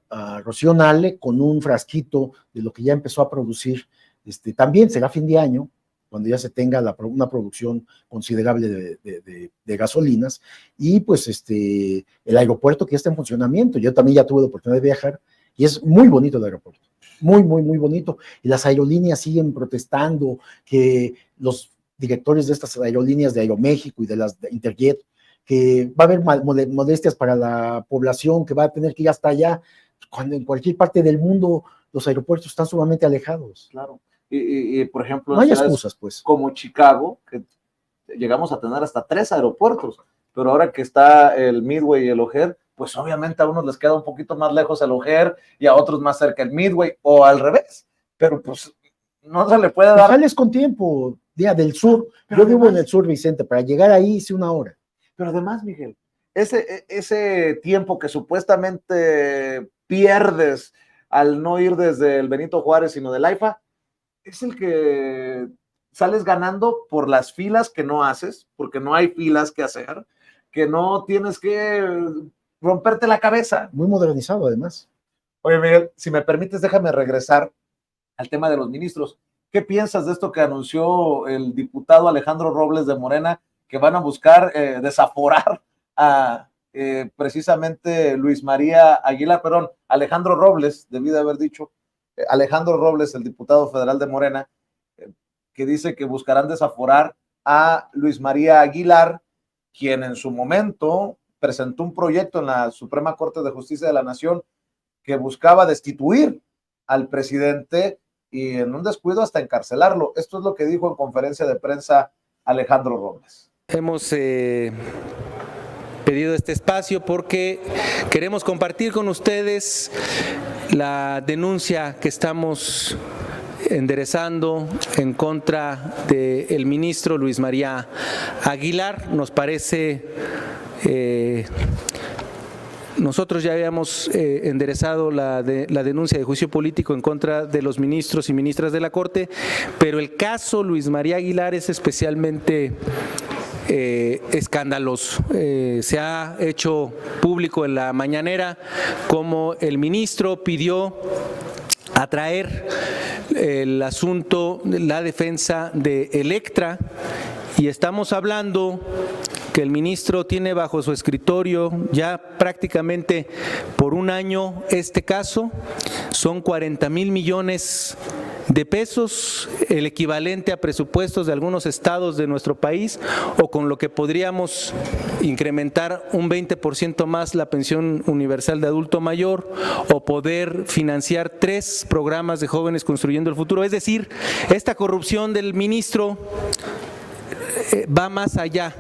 B: a Rocío Nale con un frasquito de lo que ya empezó a producir. También será fin de año, cuando ya se tenga una producción considerable de gasolinas, y pues el aeropuerto que ya está en funcionamiento. Yo también ya tuve la oportunidad de viajar, y es muy bonito el aeropuerto, muy, muy, muy bonito, y las aerolíneas siguen protestando que los directores de estas aerolíneas de Aeroméxico y de las de Interjet, que va a haber molestias para la población, que va a tener que ir hasta allá, cuando en cualquier parte del mundo los aeropuertos están sumamente alejados.
A: Claro. Y por ejemplo,
B: no hay excusas, pues.
A: Como Chicago, que llegamos a tener hasta 3 aeropuertos, pero ahora que está el Midway y el O'Hare, pues obviamente a unos les queda un poquito más lejos el O'Hare y a otros más cerca el Midway, o al revés, pero pues no se le puede dar.
B: Sales con tiempo, día del sur. Pero yo vivo en el sur, Vicente, para llegar ahí hice 1 hora.
A: Pero además, Miguel, ese tiempo que supuestamente pierdes al no ir desde el Benito Juárez, sino del AIFA, es el que sales ganando por las filas que no haces, porque no hay filas que hacer, que no tienes que romperte la cabeza.
B: Muy modernizado, además.
A: Oye, Miguel, si me permites, déjame regresar al tema de los ministros. ¿Qué piensas de esto que anunció el diputado Alejandro Robles de Morena, que van a buscar desaforar a precisamente Alejandro Robles, debí de haber dicho, Alejandro Robles, el diputado federal de Morena, que dice que buscarán desaforar a Luis María Aguilar, quien en su momento presentó un proyecto en la Suprema Corte de Justicia de la Nación que buscaba destituir al presidente y en un descuido hasta encarcelarlo. Esto es lo que dijo en conferencia de prensa Alejandro Robles.
C: Hemos pedido este espacio porque queremos compartir con ustedes la denuncia que estamos enderezando en contra del ministro Luis María Aguilar. Nos parece, nosotros ya habíamos enderezado la denuncia de juicio político en contra de los ministros y ministras de la Corte, pero el caso Luis María Aguilar es especialmente escandaloso. Se ha hecho público en la mañanera como el ministro pidió atraer el asunto, la defensa de Electra, y estamos hablando que el ministro tiene bajo su escritorio ya prácticamente por un año este caso. Son 40,000 millones de pesos, el equivalente a presupuestos de algunos estados de nuestro país, o con lo que podríamos incrementar un 20% más la pensión universal de adulto mayor, o poder financiar 3 programas de jóvenes construyendo el futuro. Es decir, esta corrupción del ministro va más allá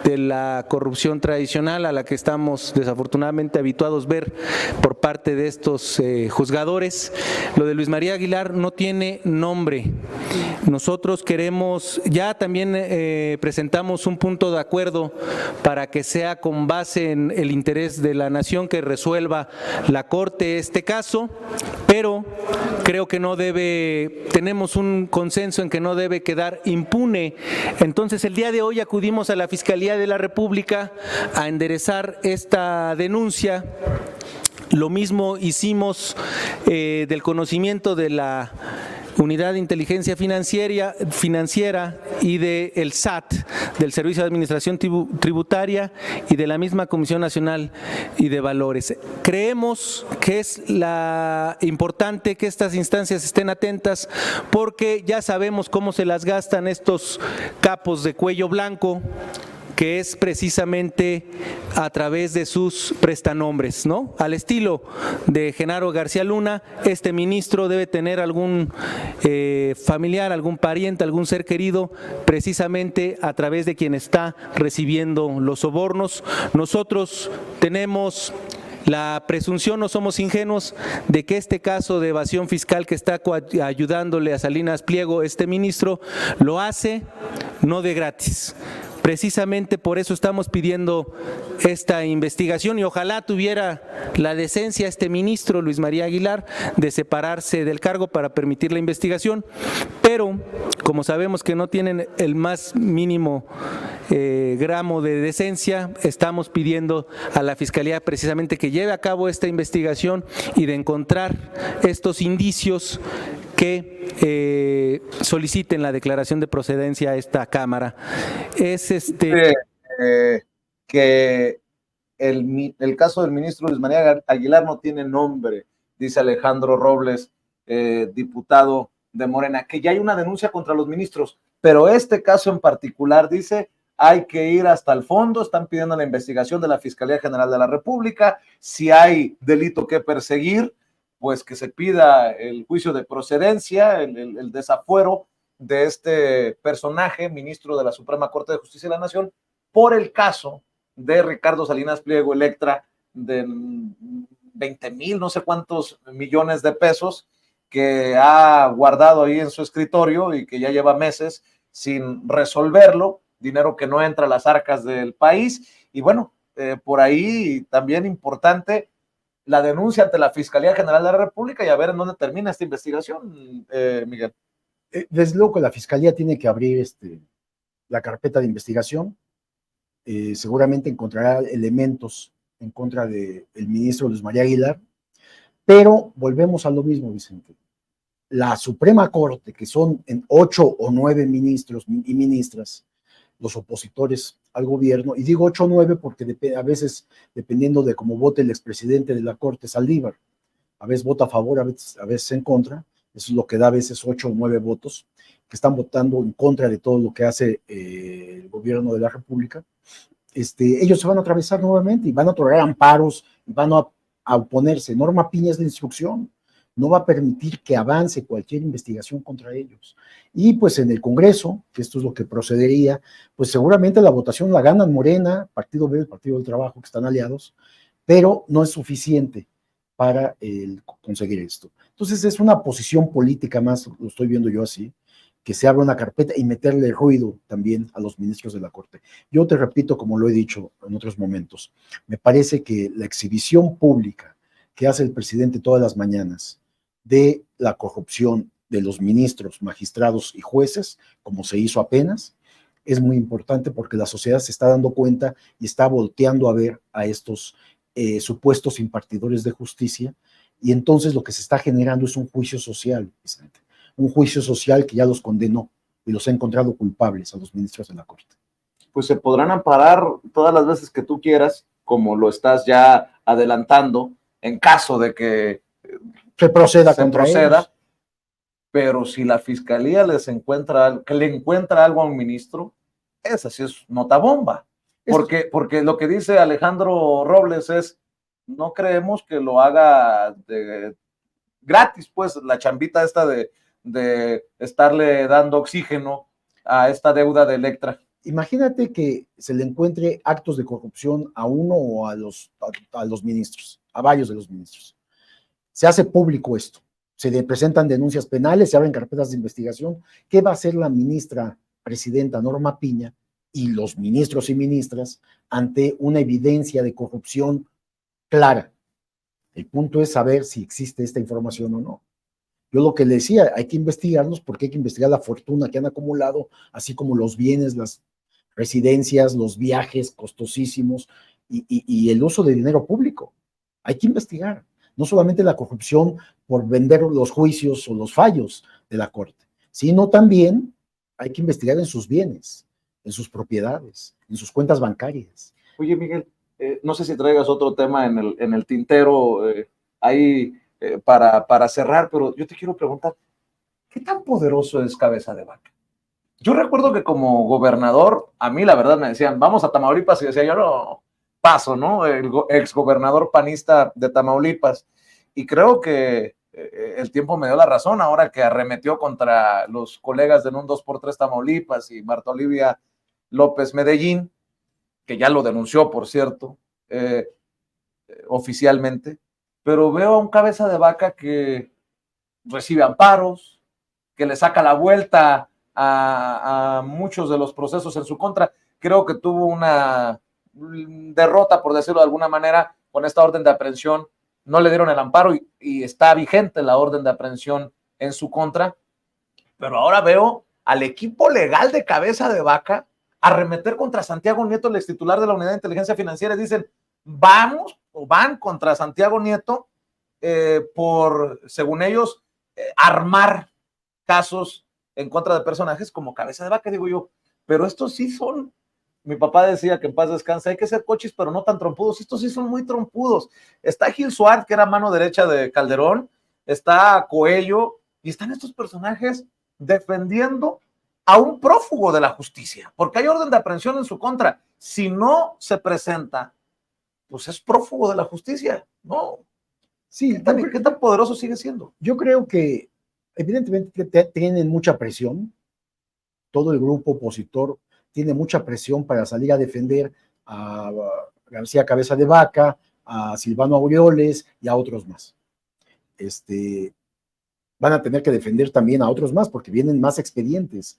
C: de la corrupción tradicional a la que estamos desafortunadamente habituados ver por parte de estos juzgadores. Lo de Luis María Aguilar no tiene nombre. Nosotros queremos, ya también presentamos un punto de acuerdo para que sea con base en el interés de la nación que resuelva la Corte este caso, pero creo que no debe, tenemos un consenso en que no debe quedar impune. Entonces, el día de hoy acudimos a la Fiscalía de la República a enderezar esta denuncia. Lo mismo hicimos del conocimiento de la Unidad de Inteligencia Financiera y del SAT, del Servicio de Administración Tributaria, y de la misma Comisión Nacional y de Valores. Creemos que es importante que estas instancias estén atentas porque ya sabemos cómo se las gastan estos capos de cuello blanco, que es precisamente a través de sus prestanombres, ¿no? Al estilo de Genaro García Luna, este ministro debe tener algún familiar, algún pariente, algún ser querido, precisamente a través de quien está recibiendo los sobornos. Nosotros tenemos la presunción, no somos ingenuos, de que este caso de evasión fiscal que está ayudándole a Salinas Pliego, este ministro, lo hace no de gratis. Precisamente por eso estamos pidiendo esta investigación, y ojalá tuviera la decencia este ministro Luis María Aguilar de separarse del cargo para permitir la investigación, pero como sabemos que no tienen el más mínimo gramo de decencia, estamos pidiendo a la Fiscalía precisamente que lleve a cabo esta investigación y de encontrar estos indicios que soliciten la declaración de procedencia a esta Cámara. Es
A: que el caso del ministro Luis María Aguilar no tiene nombre, dice Alejandro Robles, diputado de Morena, que ya hay una denuncia contra los ministros, pero este caso en particular, dice, hay que ir hasta el fondo. Están pidiendo la investigación de la Fiscalía General de la República. Si hay delito que perseguir, pues que se pida el juicio de procedencia, el desafuero de este personaje, ministro de la Suprema Corte de Justicia de la Nación, por el caso de Ricardo Salinas Pliego Electra, de 20,000, no sé cuántos millones de pesos, que ha guardado ahí en su escritorio y que ya lleva meses sin resolverlo, dinero que no entra a las arcas del país. Y bueno, por ahí también importante la denuncia ante la Fiscalía General de la República y a ver en dónde termina esta investigación, Miguel.
B: Desde luego la Fiscalía tiene que abrir la carpeta de investigación. Seguramente encontrará elementos en contra del ministro Luis María Aguilar, pero volvemos a lo mismo, Vicente. La Suprema Corte, que son en 8 o 9 ministros y ministras, los opositores al gobierno, y digo 8 o 9 porque a veces, dependiendo de cómo vote el expresidente de la Corte, Saldívar, a veces vota a favor, a veces en contra. Eso es lo que da a veces 8 o 9 votos, que están votando en contra de todo lo que hace el gobierno de la República. Ellos se van a atravesar nuevamente y van a otorgar amparos y van a oponerse. Norma Piña es la instrucción. no va a permitir que avance cualquier investigación contra ellos. Y pues en el Congreso, que esto es lo que procedería, pues seguramente la votación la ganan Morena, Partido Verde, Partido del Trabajo, que están aliados, pero no es suficiente para conseguir esto. Entonces es una posición política más, lo estoy viendo yo así, que se abra una carpeta y meterle ruido también a los ministros de la Corte. Yo te repito, como lo he dicho en otros momentos, me parece que la exhibición pública que hace el presidente todas las mañanas de la corrupción de los ministros, magistrados y jueces, como se hizo apenas, es muy importante porque la sociedad se está dando cuenta y está volteando a ver a estos supuestos impartidores de justicia, y entonces lo que se está generando es un juicio social, Vicente, un juicio social que ya los condenó y los ha encontrado culpables a los ministros de la Corte.
A: Pues se podrán amparar todas las veces que tú quieras, como lo estás ya adelantando, en caso de que
B: se proceda contra ellos.
A: Pero si la fiscalía le encuentra algo a un ministro, esa sí es nota bomba. Porque lo que dice Alejandro Robles es, no creemos que lo haga gratis, pues, la chambita esta de estarle dando oxígeno a esta deuda de Electra.
B: Imagínate que se le encuentre actos de corrupción a uno o a los ministros, a varios de los ministros. Se hace público esto, se le presentan denuncias penales, se abren carpetas de investigación. ¿Qué va a hacer la ministra presidenta Norma Piña y los ministros y ministras ante una evidencia de corrupción clara? El punto es saber si existe esta información o no. Yo lo que le decía, hay que investigarlos porque hay que investigar la fortuna que han acumulado, así como los bienes, las residencias, los viajes costosísimos y el uso de dinero público. Hay que investigar, no solamente la corrupción por vender los juicios o los fallos de la Corte, sino también hay que investigar en sus bienes, en sus propiedades, en sus cuentas bancarias.
A: Oye, Miguel, no sé si traigas otro tema en el tintero ahí para cerrar, pero yo te quiero preguntar, ¿qué tan poderoso es Cabeza de Vaca? Yo recuerdo que como gobernador, a mí la verdad me decían, vamos a Tamaulipas, y decía yo, no, paso, ¿no? El exgobernador panista de Tamaulipas. Y creo que el tiempo me dio la razón ahora que arremetió contra los colegas de un 2x3 Tamaulipas y Marta Olivia López Medellín, que ya lo denunció, por cierto, oficialmente, pero veo a un Cabeza de Vaca que recibe amparos, que le saca la vuelta a muchos de los procesos en su contra. Creo que tuvo una derrota, por decirlo de alguna manera, con esta orden de aprehensión. No le dieron el amparo y está vigente la orden de aprehensión en su contra, pero ahora veo al equipo legal de Cabeza de Vaca arremeter contra Santiago Nieto, el ex titular de la Unidad de Inteligencia Financiera, y dicen, van contra Santiago Nieto por, según ellos, armar casos en contra de personajes como Cabeza de Vaca, digo yo, pero estos sí son, mi papá decía que en paz descanse, hay que ser cochis, pero no tan trompudos, estos sí son muy trompudos. Está Gil Suárez, que era mano derecha de Calderón, está Coello, y están estos personajes defendiendo a un prófugo de la justicia, porque hay orden de aprehensión en su contra. Si no se presenta, pues es prófugo de la justicia, ¿no?
B: Sí,
A: ¿Qué tan poderoso sigue siendo?
B: Yo creo que evidentemente tienen mucha presión, todo el grupo opositor tiene mucha presión para salir a defender a García Cabeza de Vaca, a Silvano Aureoles y a otros más. Van a tener que defender también a otros más porque vienen más expedientes.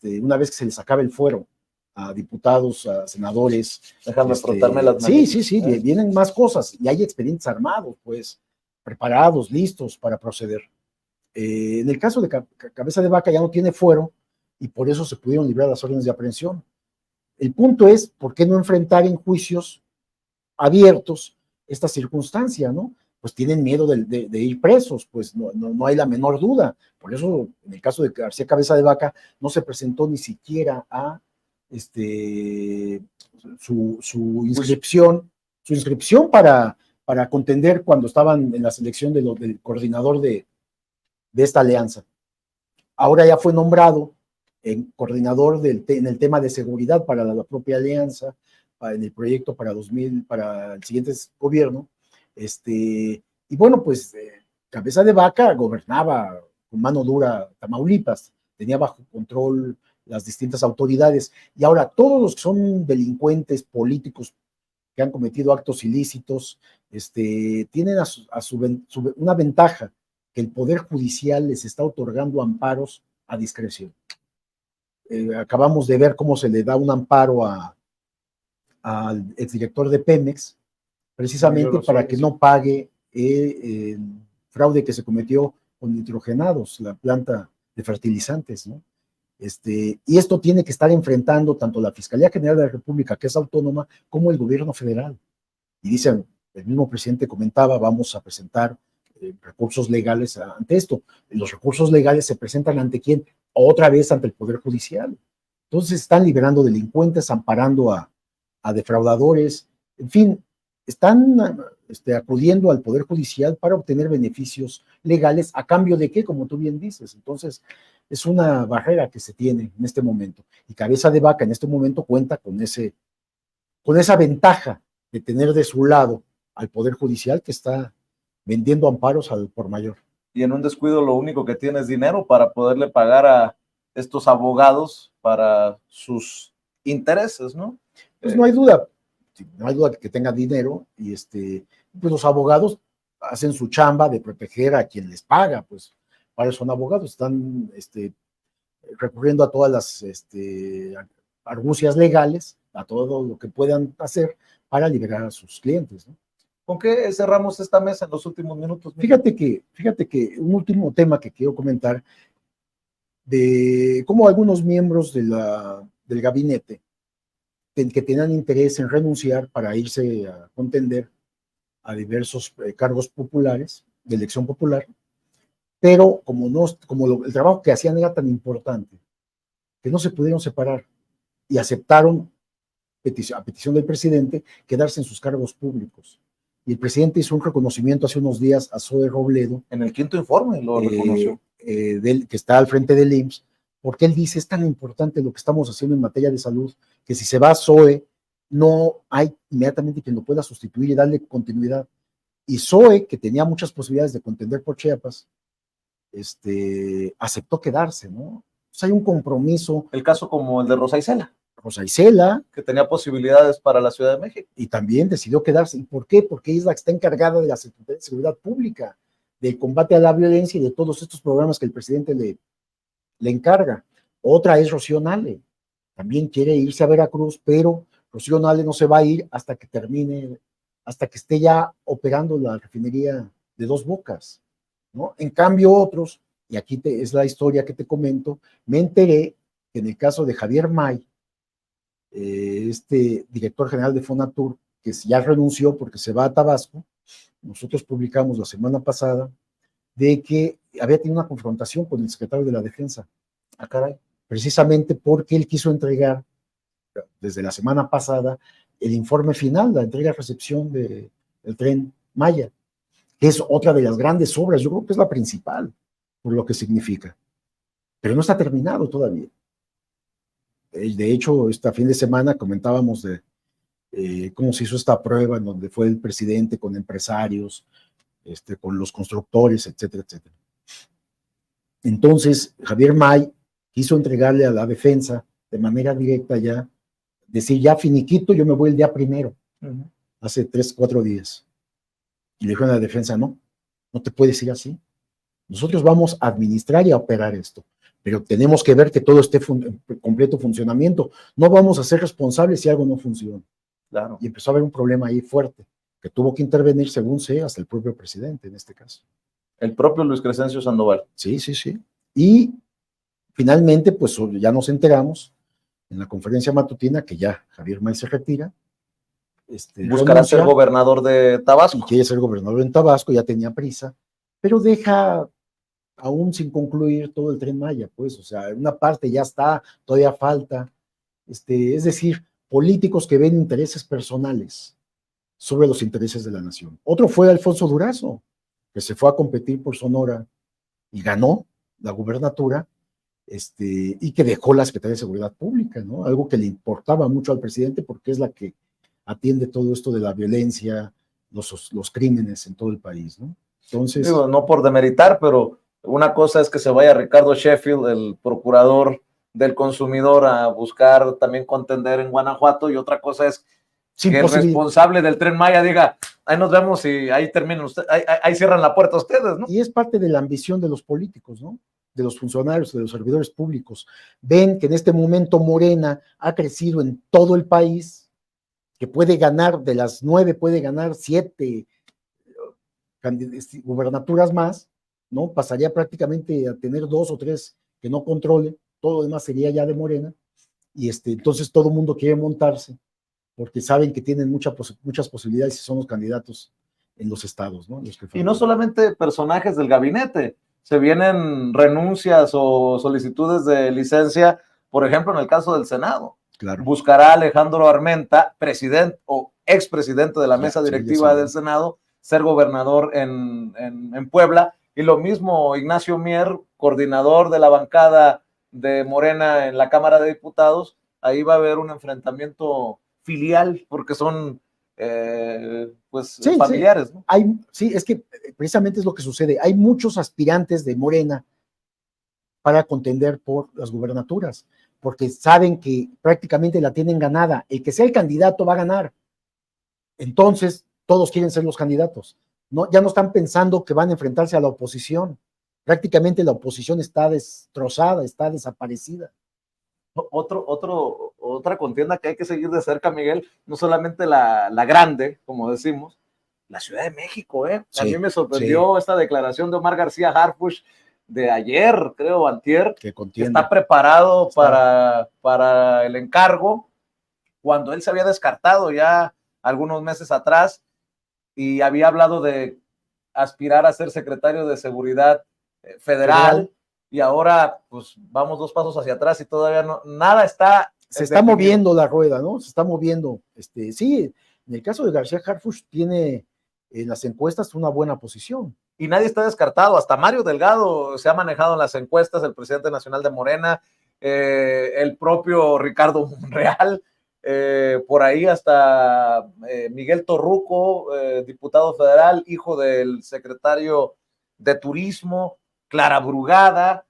B: Una vez que se les acabe el fuero a diputados, a senadores.
A: Déjame frotarme las manos.
B: Sí, vienen más cosas y hay expedientes armados, pues, preparados, listos para proceder. En el caso de Cabeza de Vaca ya no tiene fuero y por eso se pudieron librar las órdenes de aprehensión. El punto es, ¿por qué no enfrentar en juicios abiertos esta circunstancia, no? Pues tienen miedo de ir presos, pues no hay la menor duda. Por eso, en el caso de García Cabeza de Vaca, no se presentó ni siquiera a su inscripción para contender cuando estaban en la selección del coordinador de esta alianza. Ahora ya fue nombrado en coordinador en el tema de seguridad para la propia alianza, en el proyecto para el siguiente gobierno. Y bueno, pues Cabeza de Vaca gobernaba con mano dura Tamaulipas, tenía bajo control las distintas autoridades, y ahora todos los que son delincuentes políticos que han cometido actos ilícitos, tienen una ventaja, que el Poder Judicial les está otorgando amparos a discreción. Acabamos de ver cómo se le da un amparo al exdirector de Pemex, precisamente para que no pague el fraude que se cometió con nitrogenados, la planta de fertilizantes, ¿no? Y esto tiene que estar enfrentando tanto la Fiscalía General de la República, que es autónoma, como el gobierno federal. Y dicen, el mismo presidente comentaba, vamos a presentar recursos legales ante esto. Los recursos legales se presentan ante quién, otra vez ante el Poder Judicial. Entonces están liberando delincuentes, amparando a defraudadores, en fin, están acudiendo al Poder Judicial para obtener beneficios legales, ¿a cambio de qué? Como tú bien dices. Entonces, es una barrera que se tiene en este momento. Y Cabeza de Vaca en este momento cuenta con esa ventaja de tener de su lado al Poder Judicial, que está vendiendo amparos al por mayor.
A: Y en un descuido lo único que tiene es dinero para poderle pagar a estos abogados para sus intereses, ¿no?
B: Pues no hay duda de que tenga dinero, y pues los abogados hacen su chamba de proteger a quien les paga, pues para eso son abogados, están recurriendo a todas las argucias legales, a todo lo que puedan hacer para liberar a sus clientes, ¿no?
A: ¿Con qué cerramos esta mesa en los últimos minutos?
B: Fíjate que un último tema que quiero comentar, de cómo algunos miembros del gabinete que tenían interés en renunciar para irse a contender a diversos cargos populares, de elección popular, pero el trabajo que hacían era tan importante que no se pudieron separar y aceptaron, a petición del presidente, quedarse en sus cargos públicos. Y el presidente hizo un reconocimiento hace unos días a Zoe Robledo.
A: En el quinto informe lo reconoció.
B: Que está al frente del IMSS, porque él dice, es tan importante lo que estamos haciendo en materia de salud, que si se va Zoe, no hay inmediatamente quien lo pueda sustituir y darle continuidad. Y Zoe, que tenía muchas posibilidades de contender por Chiapas, aceptó quedarse, ¿no? Entonces hay un compromiso.
A: El caso como el de Rosa
B: Isela,
A: que tenía posibilidades para la Ciudad de México.
B: Y también decidió quedarse. ¿Y por qué? Porque ella es la que está encargada de la Secretaría de Seguridad Pública, del combate a la violencia y de todos estos programas que el presidente le encarga. Otra es Rocío Nale. También quiere irse a Veracruz, pero Rocío Nale no se va a ir hasta que termine, hasta que esté ya operando la refinería de Dos Bocas, ¿no? En cambio otros, y aquí es la historia que te comento, me enteré que en el caso de Javier May, director general de Fonatur, que ya renunció porque se va a Tabasco, nosotros publicamos la semana pasada de que había tenido una confrontación con el secretario de la Defensa.
A: Ah, caray.
B: Precisamente porque él quiso entregar, desde la semana pasada, el informe final, la entrega-recepción del Tren Maya, que es otra de las grandes obras, yo creo que es la principal, por lo que significa. Pero no está terminado todavía. De hecho, este fin de semana comentábamos de cómo se hizo esta prueba en donde fue el presidente con empresarios, con los constructores, etcétera, etcétera. Entonces, Javier May quiso entregarle a la defensa de manera directa ya, decir ya finiquito, yo me voy el día primero, hace 3, 4 días. Y le dijeron a la defensa, no te puedes ir así. Nosotros vamos a administrar y a operar esto, pero tenemos que ver que todo esté en completo funcionamiento. No vamos a ser responsables si algo no funciona.
A: Claro.
B: Y empezó a haber un problema ahí fuerte, que tuvo que intervenir, según sé, hasta el propio presidente en este caso.
A: El propio Luis Crescencio Sandoval.
B: Sí. Y finalmente, pues ya nos enteramos en la conferencia matutina que ya Javier May se retira.
A: Buscará ser gobernador de Tabasco.
B: Y quiere ser gobernador en Tabasco, ya tenía prisa, pero deja aún sin concluir todo el Tren Maya, pues, o sea, una parte ya está, todavía falta, es decir, políticos que ven intereses personales sobre los intereses de la nación. Otro fue Alfonso Durazo, que se fue a competir por Sonora y ganó la gubernatura, y que dejó la Secretaría de Seguridad Pública, ¿no? Algo que le importaba mucho al presidente porque es la que atiende todo esto de la violencia, los crímenes en todo el país, ¿no? Entonces,
A: digo, no por demeritar, pero una cosa es que se vaya Ricardo Sheffield, el procurador del consumidor, a buscar también contender en Guanajuato, y otra cosa es que el responsable del Tren Maya diga, ahí nos vemos y ahí terminan ustedes, ahí cierran la puerta a ustedes, ¿no?
B: Y es parte de la ambición de los políticos, ¿no? De los funcionarios, de los servidores públicos. Ven que en este momento Morena ha crecido en todo el país, que puede ganar, de las 9 puede ganar 7 gubernaturas más, ¿no? Pasaría prácticamente a tener 2 o 3 que no controle, todo lo demás sería ya de Morena, y entonces todo el mundo quiere montarse, porque saben que tienen muchas posibilidades y son los candidatos en los estados, ¿no?
A: Y no solamente personajes del gabinete, se vienen renuncias o solicitudes de licencia, por ejemplo, en el caso del Senado.
B: Claro.
A: Buscará Alejandro Armenta, presidente o expresidente de la mesa directiva del Senado, ser gobernador en Puebla, y lo mismo Ignacio Mier, coordinador de la bancada de Morena en la Cámara de Diputados. Ahí va a haber un enfrentamiento filial, porque son familiares, ¿no?
B: Sí, es que precisamente es lo que sucede. Hay muchos aspirantes de Morena para contender por las gubernaturas, porque saben que prácticamente la tienen ganada. El que sea el candidato va a ganar. Entonces, todos quieren ser los candidatos. No, ya no están pensando que van a enfrentarse a la oposición. Prácticamente la oposición está destrozada, está desaparecida.
A: Otra contienda que hay que seguir de cerca, Miguel, no solamente la grande, como decimos, la Ciudad de México, ¿eh? Sí, a mí me sorprendió esta declaración de Omar García Harfuch de ayer, creo, antier, que está preparado para el encargo, cuando él se había descartado ya algunos meses atrás y había hablado de aspirar a ser secretario de Seguridad Federal. Y ahora, pues, vamos 2 pasos hacia atrás y todavía no, nada está.
B: Se está moviendo la rueda, ¿no? Se está moviendo. Sí, en el caso de García Harfuch tiene en las encuestas una buena posición.
A: Y nadie está descartado, hasta Mario Delgado se ha manejado en las encuestas, el presidente nacional de Morena, el propio Ricardo Monreal, por ahí hasta Miguel Torruco, diputado federal, hijo del secretario de Turismo, Clara Brugada.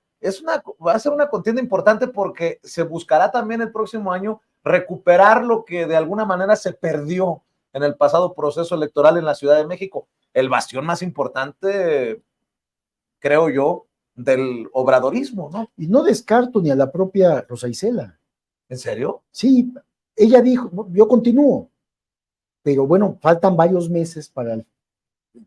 A: Va a ser una contienda importante, porque se buscará también el próximo año recuperar lo que de alguna manera se perdió en el pasado proceso electoral en la Ciudad de México, el bastión más importante, creo yo, del obradorismo, ¿no?
B: Y no descarto ni a la propia Rosa Isela.
A: ¿En serio?
B: Sí, ella dijo, yo continúo, pero bueno, faltan varios meses para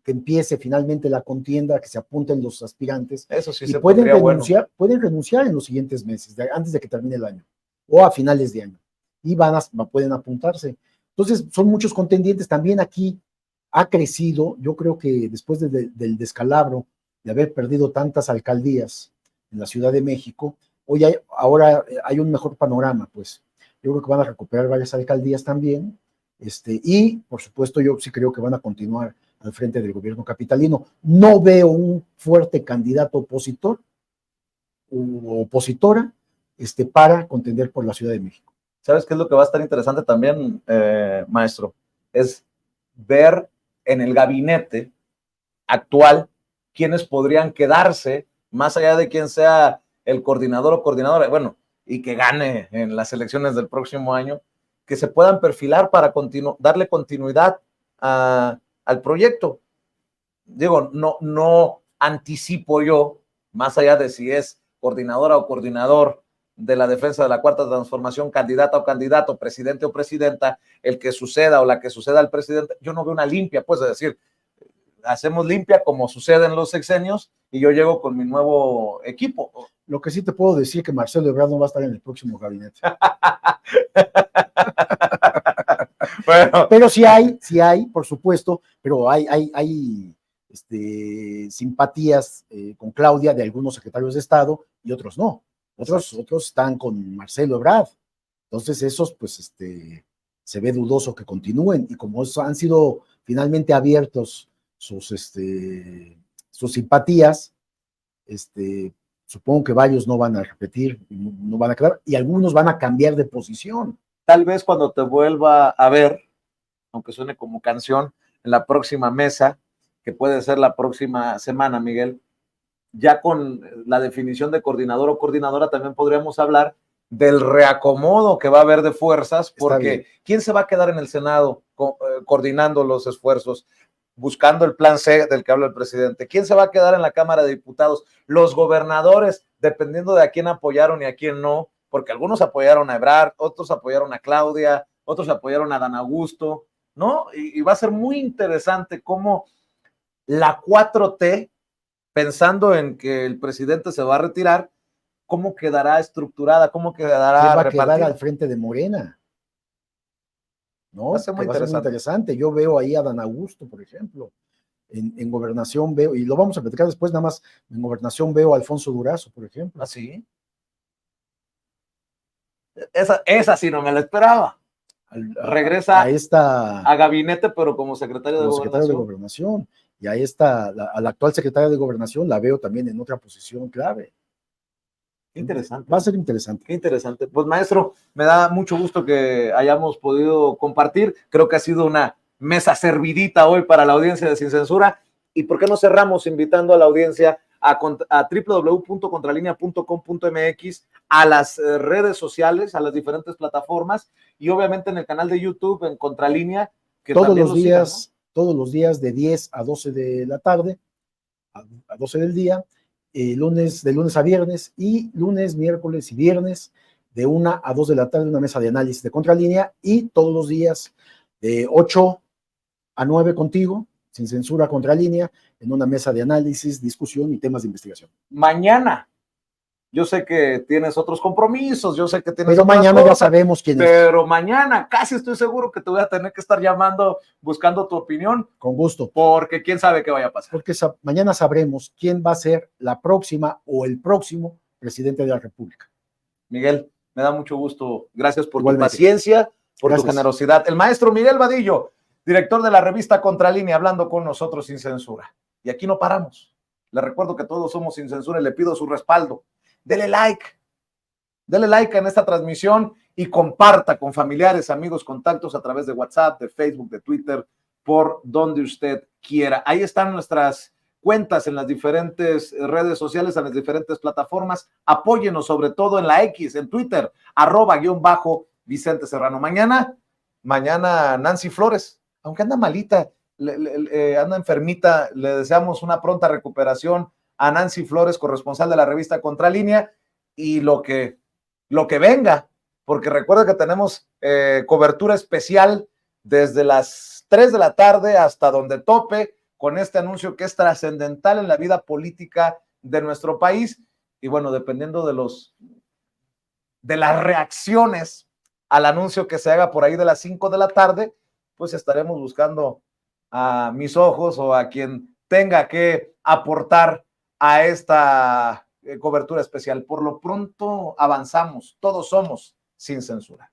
B: que empiece finalmente la contienda, que se apunten los aspirantes.
A: Eso sí,
B: y pueden renunciar en los siguientes meses, antes de que termine el año, o a finales de año, y pueden apuntarse. Entonces, son muchos contendientes. También aquí ha crecido, yo creo que después del descalabro, de haber perdido tantas alcaldías en la Ciudad de México, ahora hay un mejor panorama, pues. Yo creo que van a recuperar varias alcaldías también, y por supuesto yo sí creo que van a continuar al frente del gobierno capitalino. No veo un fuerte candidato opositor u opositora para contender por la Ciudad de México.
A: ¿Sabes qué es lo que va a estar interesante también, maestro? Es ver en el gabinete actual quiénes podrían quedarse, más allá de quién sea el coordinador o coordinadora, bueno, y que gane en las elecciones del próximo año, que se puedan perfilar para darle continuidad al proyecto. Digo, no anticipo yo, más allá de si es coordinadora o coordinador de la defensa de la Cuarta Transformación, candidata o candidato, presidente o presidenta, el que suceda o la que suceda al presidente, yo no veo una limpia, pues, es decir, hacemos limpia como sucede en los sexenios y yo llego con mi nuevo equipo.
B: Lo que sí te puedo decir es que Marcelo Ebrard no va a estar en el próximo gabinete. Bueno. Pero sí hay, por supuesto, pero hay simpatías con Claudia de algunos secretarios de Estado y otros no. Otros están con Marcelo Ebrard. Entonces esos, pues, se ve dudoso que continúen, y como han sido finalmente abiertos sus simpatías, supongo que varios no van a repetir, no van a quedar, y algunos van a cambiar de posición.
A: Tal vez cuando te vuelva a ver, aunque suene como canción, en la próxima mesa, que puede ser la próxima semana, Miguel, ya con la definición de coordinador o coordinadora, también podríamos hablar del reacomodo que va a haber de fuerzas, porque ¿quién se va a quedar en el Senado coordinando los esfuerzos, buscando el plan C del que habla el presidente? ¿Quién se va a quedar en la Cámara de Diputados? Los gobernadores, dependiendo de a quién apoyaron y a quién no, porque algunos apoyaron a Ebrard, otros apoyaron a Claudia, otros apoyaron a Dan Augusto, ¿no? Y va a ser muy interesante cómo la 4T, pensando en que el presidente se va a retirar, ¿cómo quedará estructurada? ¿Cómo quedará
B: ¿Quién va
A: repartida?
B: a quedar al frente de Morena? ¿No?
A: Va a ser muy
B: interesante. Yo veo ahí a Dan Augusto, por ejemplo. En Gobernación veo, y lo vamos a platicar después, nada más, en Gobernación veo a Alfonso Durazo, por ejemplo.
A: ¿Ah, sí? Esa sí no me la esperaba. Regresa a gabinete, pero como secretario de
B: Gobernación. Y ahí está, a la actual secretaria de Gobernación la veo también en otra posición clave.
A: Qué interesante.
B: Va a ser interesante.
A: Qué interesante. Pues, maestro, me da mucho gusto que hayamos podido compartir. Creo que ha sido una mesa servidita hoy para la audiencia de Sin Censura. ¿Y por qué no cerramos invitando a la audiencia a www.contralinea.com.mx, a las redes sociales, a las diferentes plataformas y obviamente en el canal de YouTube en Contralínea, que
B: todos los días,
A: sigan, ¿no?
B: Todos los días de 10 a 12 de la tarde, a 12 del día, de lunes a viernes, y lunes, miércoles y viernes de 1 a 2 de la tarde, una mesa de análisis de Contralínea, y todos los días de 8 a 9 contigo, Sin Censura, Contralínea, en una mesa de análisis, discusión y temas de investigación.
A: Mañana, yo sé que tienes otros compromisos, yo sé que tienes
B: pero mañana
A: cosas,
B: ya sabemos quién es.
A: Pero mañana casi estoy seguro que te voy a tener que estar llamando, buscando tu opinión.
B: Con gusto.
A: Porque quién sabe qué vaya a pasar.
B: Porque mañana sabremos quién va a ser la próxima o el próximo presidente de la República.
A: Miguel, me da mucho gusto. Gracias por tu paciencia, por tu generosidad. El maestro Miguel Vadillo, director de la revista Contralínea, hablando con nosotros Sin Censura. Y aquí no paramos. Le recuerdo que todos somos Sin Censura y le pido su respaldo. Dele like en esta transmisión y comparta con familiares, amigos, contactos a través de WhatsApp, de Facebook, de Twitter, por donde usted quiera. Ahí están nuestras cuentas en las diferentes redes sociales, en las diferentes plataformas. Apóyenos sobre todo en la X, en Twitter, @Vicente Serrano. Mañana Nancy Flores, aunque anda malita, anda enfermita, le deseamos una pronta recuperación a Nancy Flores, corresponsal de la revista Contralínea, y lo que venga, porque recuerda que tenemos cobertura especial desde las 3 de la tarde hasta donde tope, con este anuncio que es trascendental en la vida política de nuestro país. Y bueno, dependiendo de las reacciones al anuncio que se haga por ahí de las 5 de la tarde, pues estaremos buscando a mis ojos o a quien tenga que aportar a esta cobertura especial. Por lo pronto avanzamos, todos somos Sin Censura.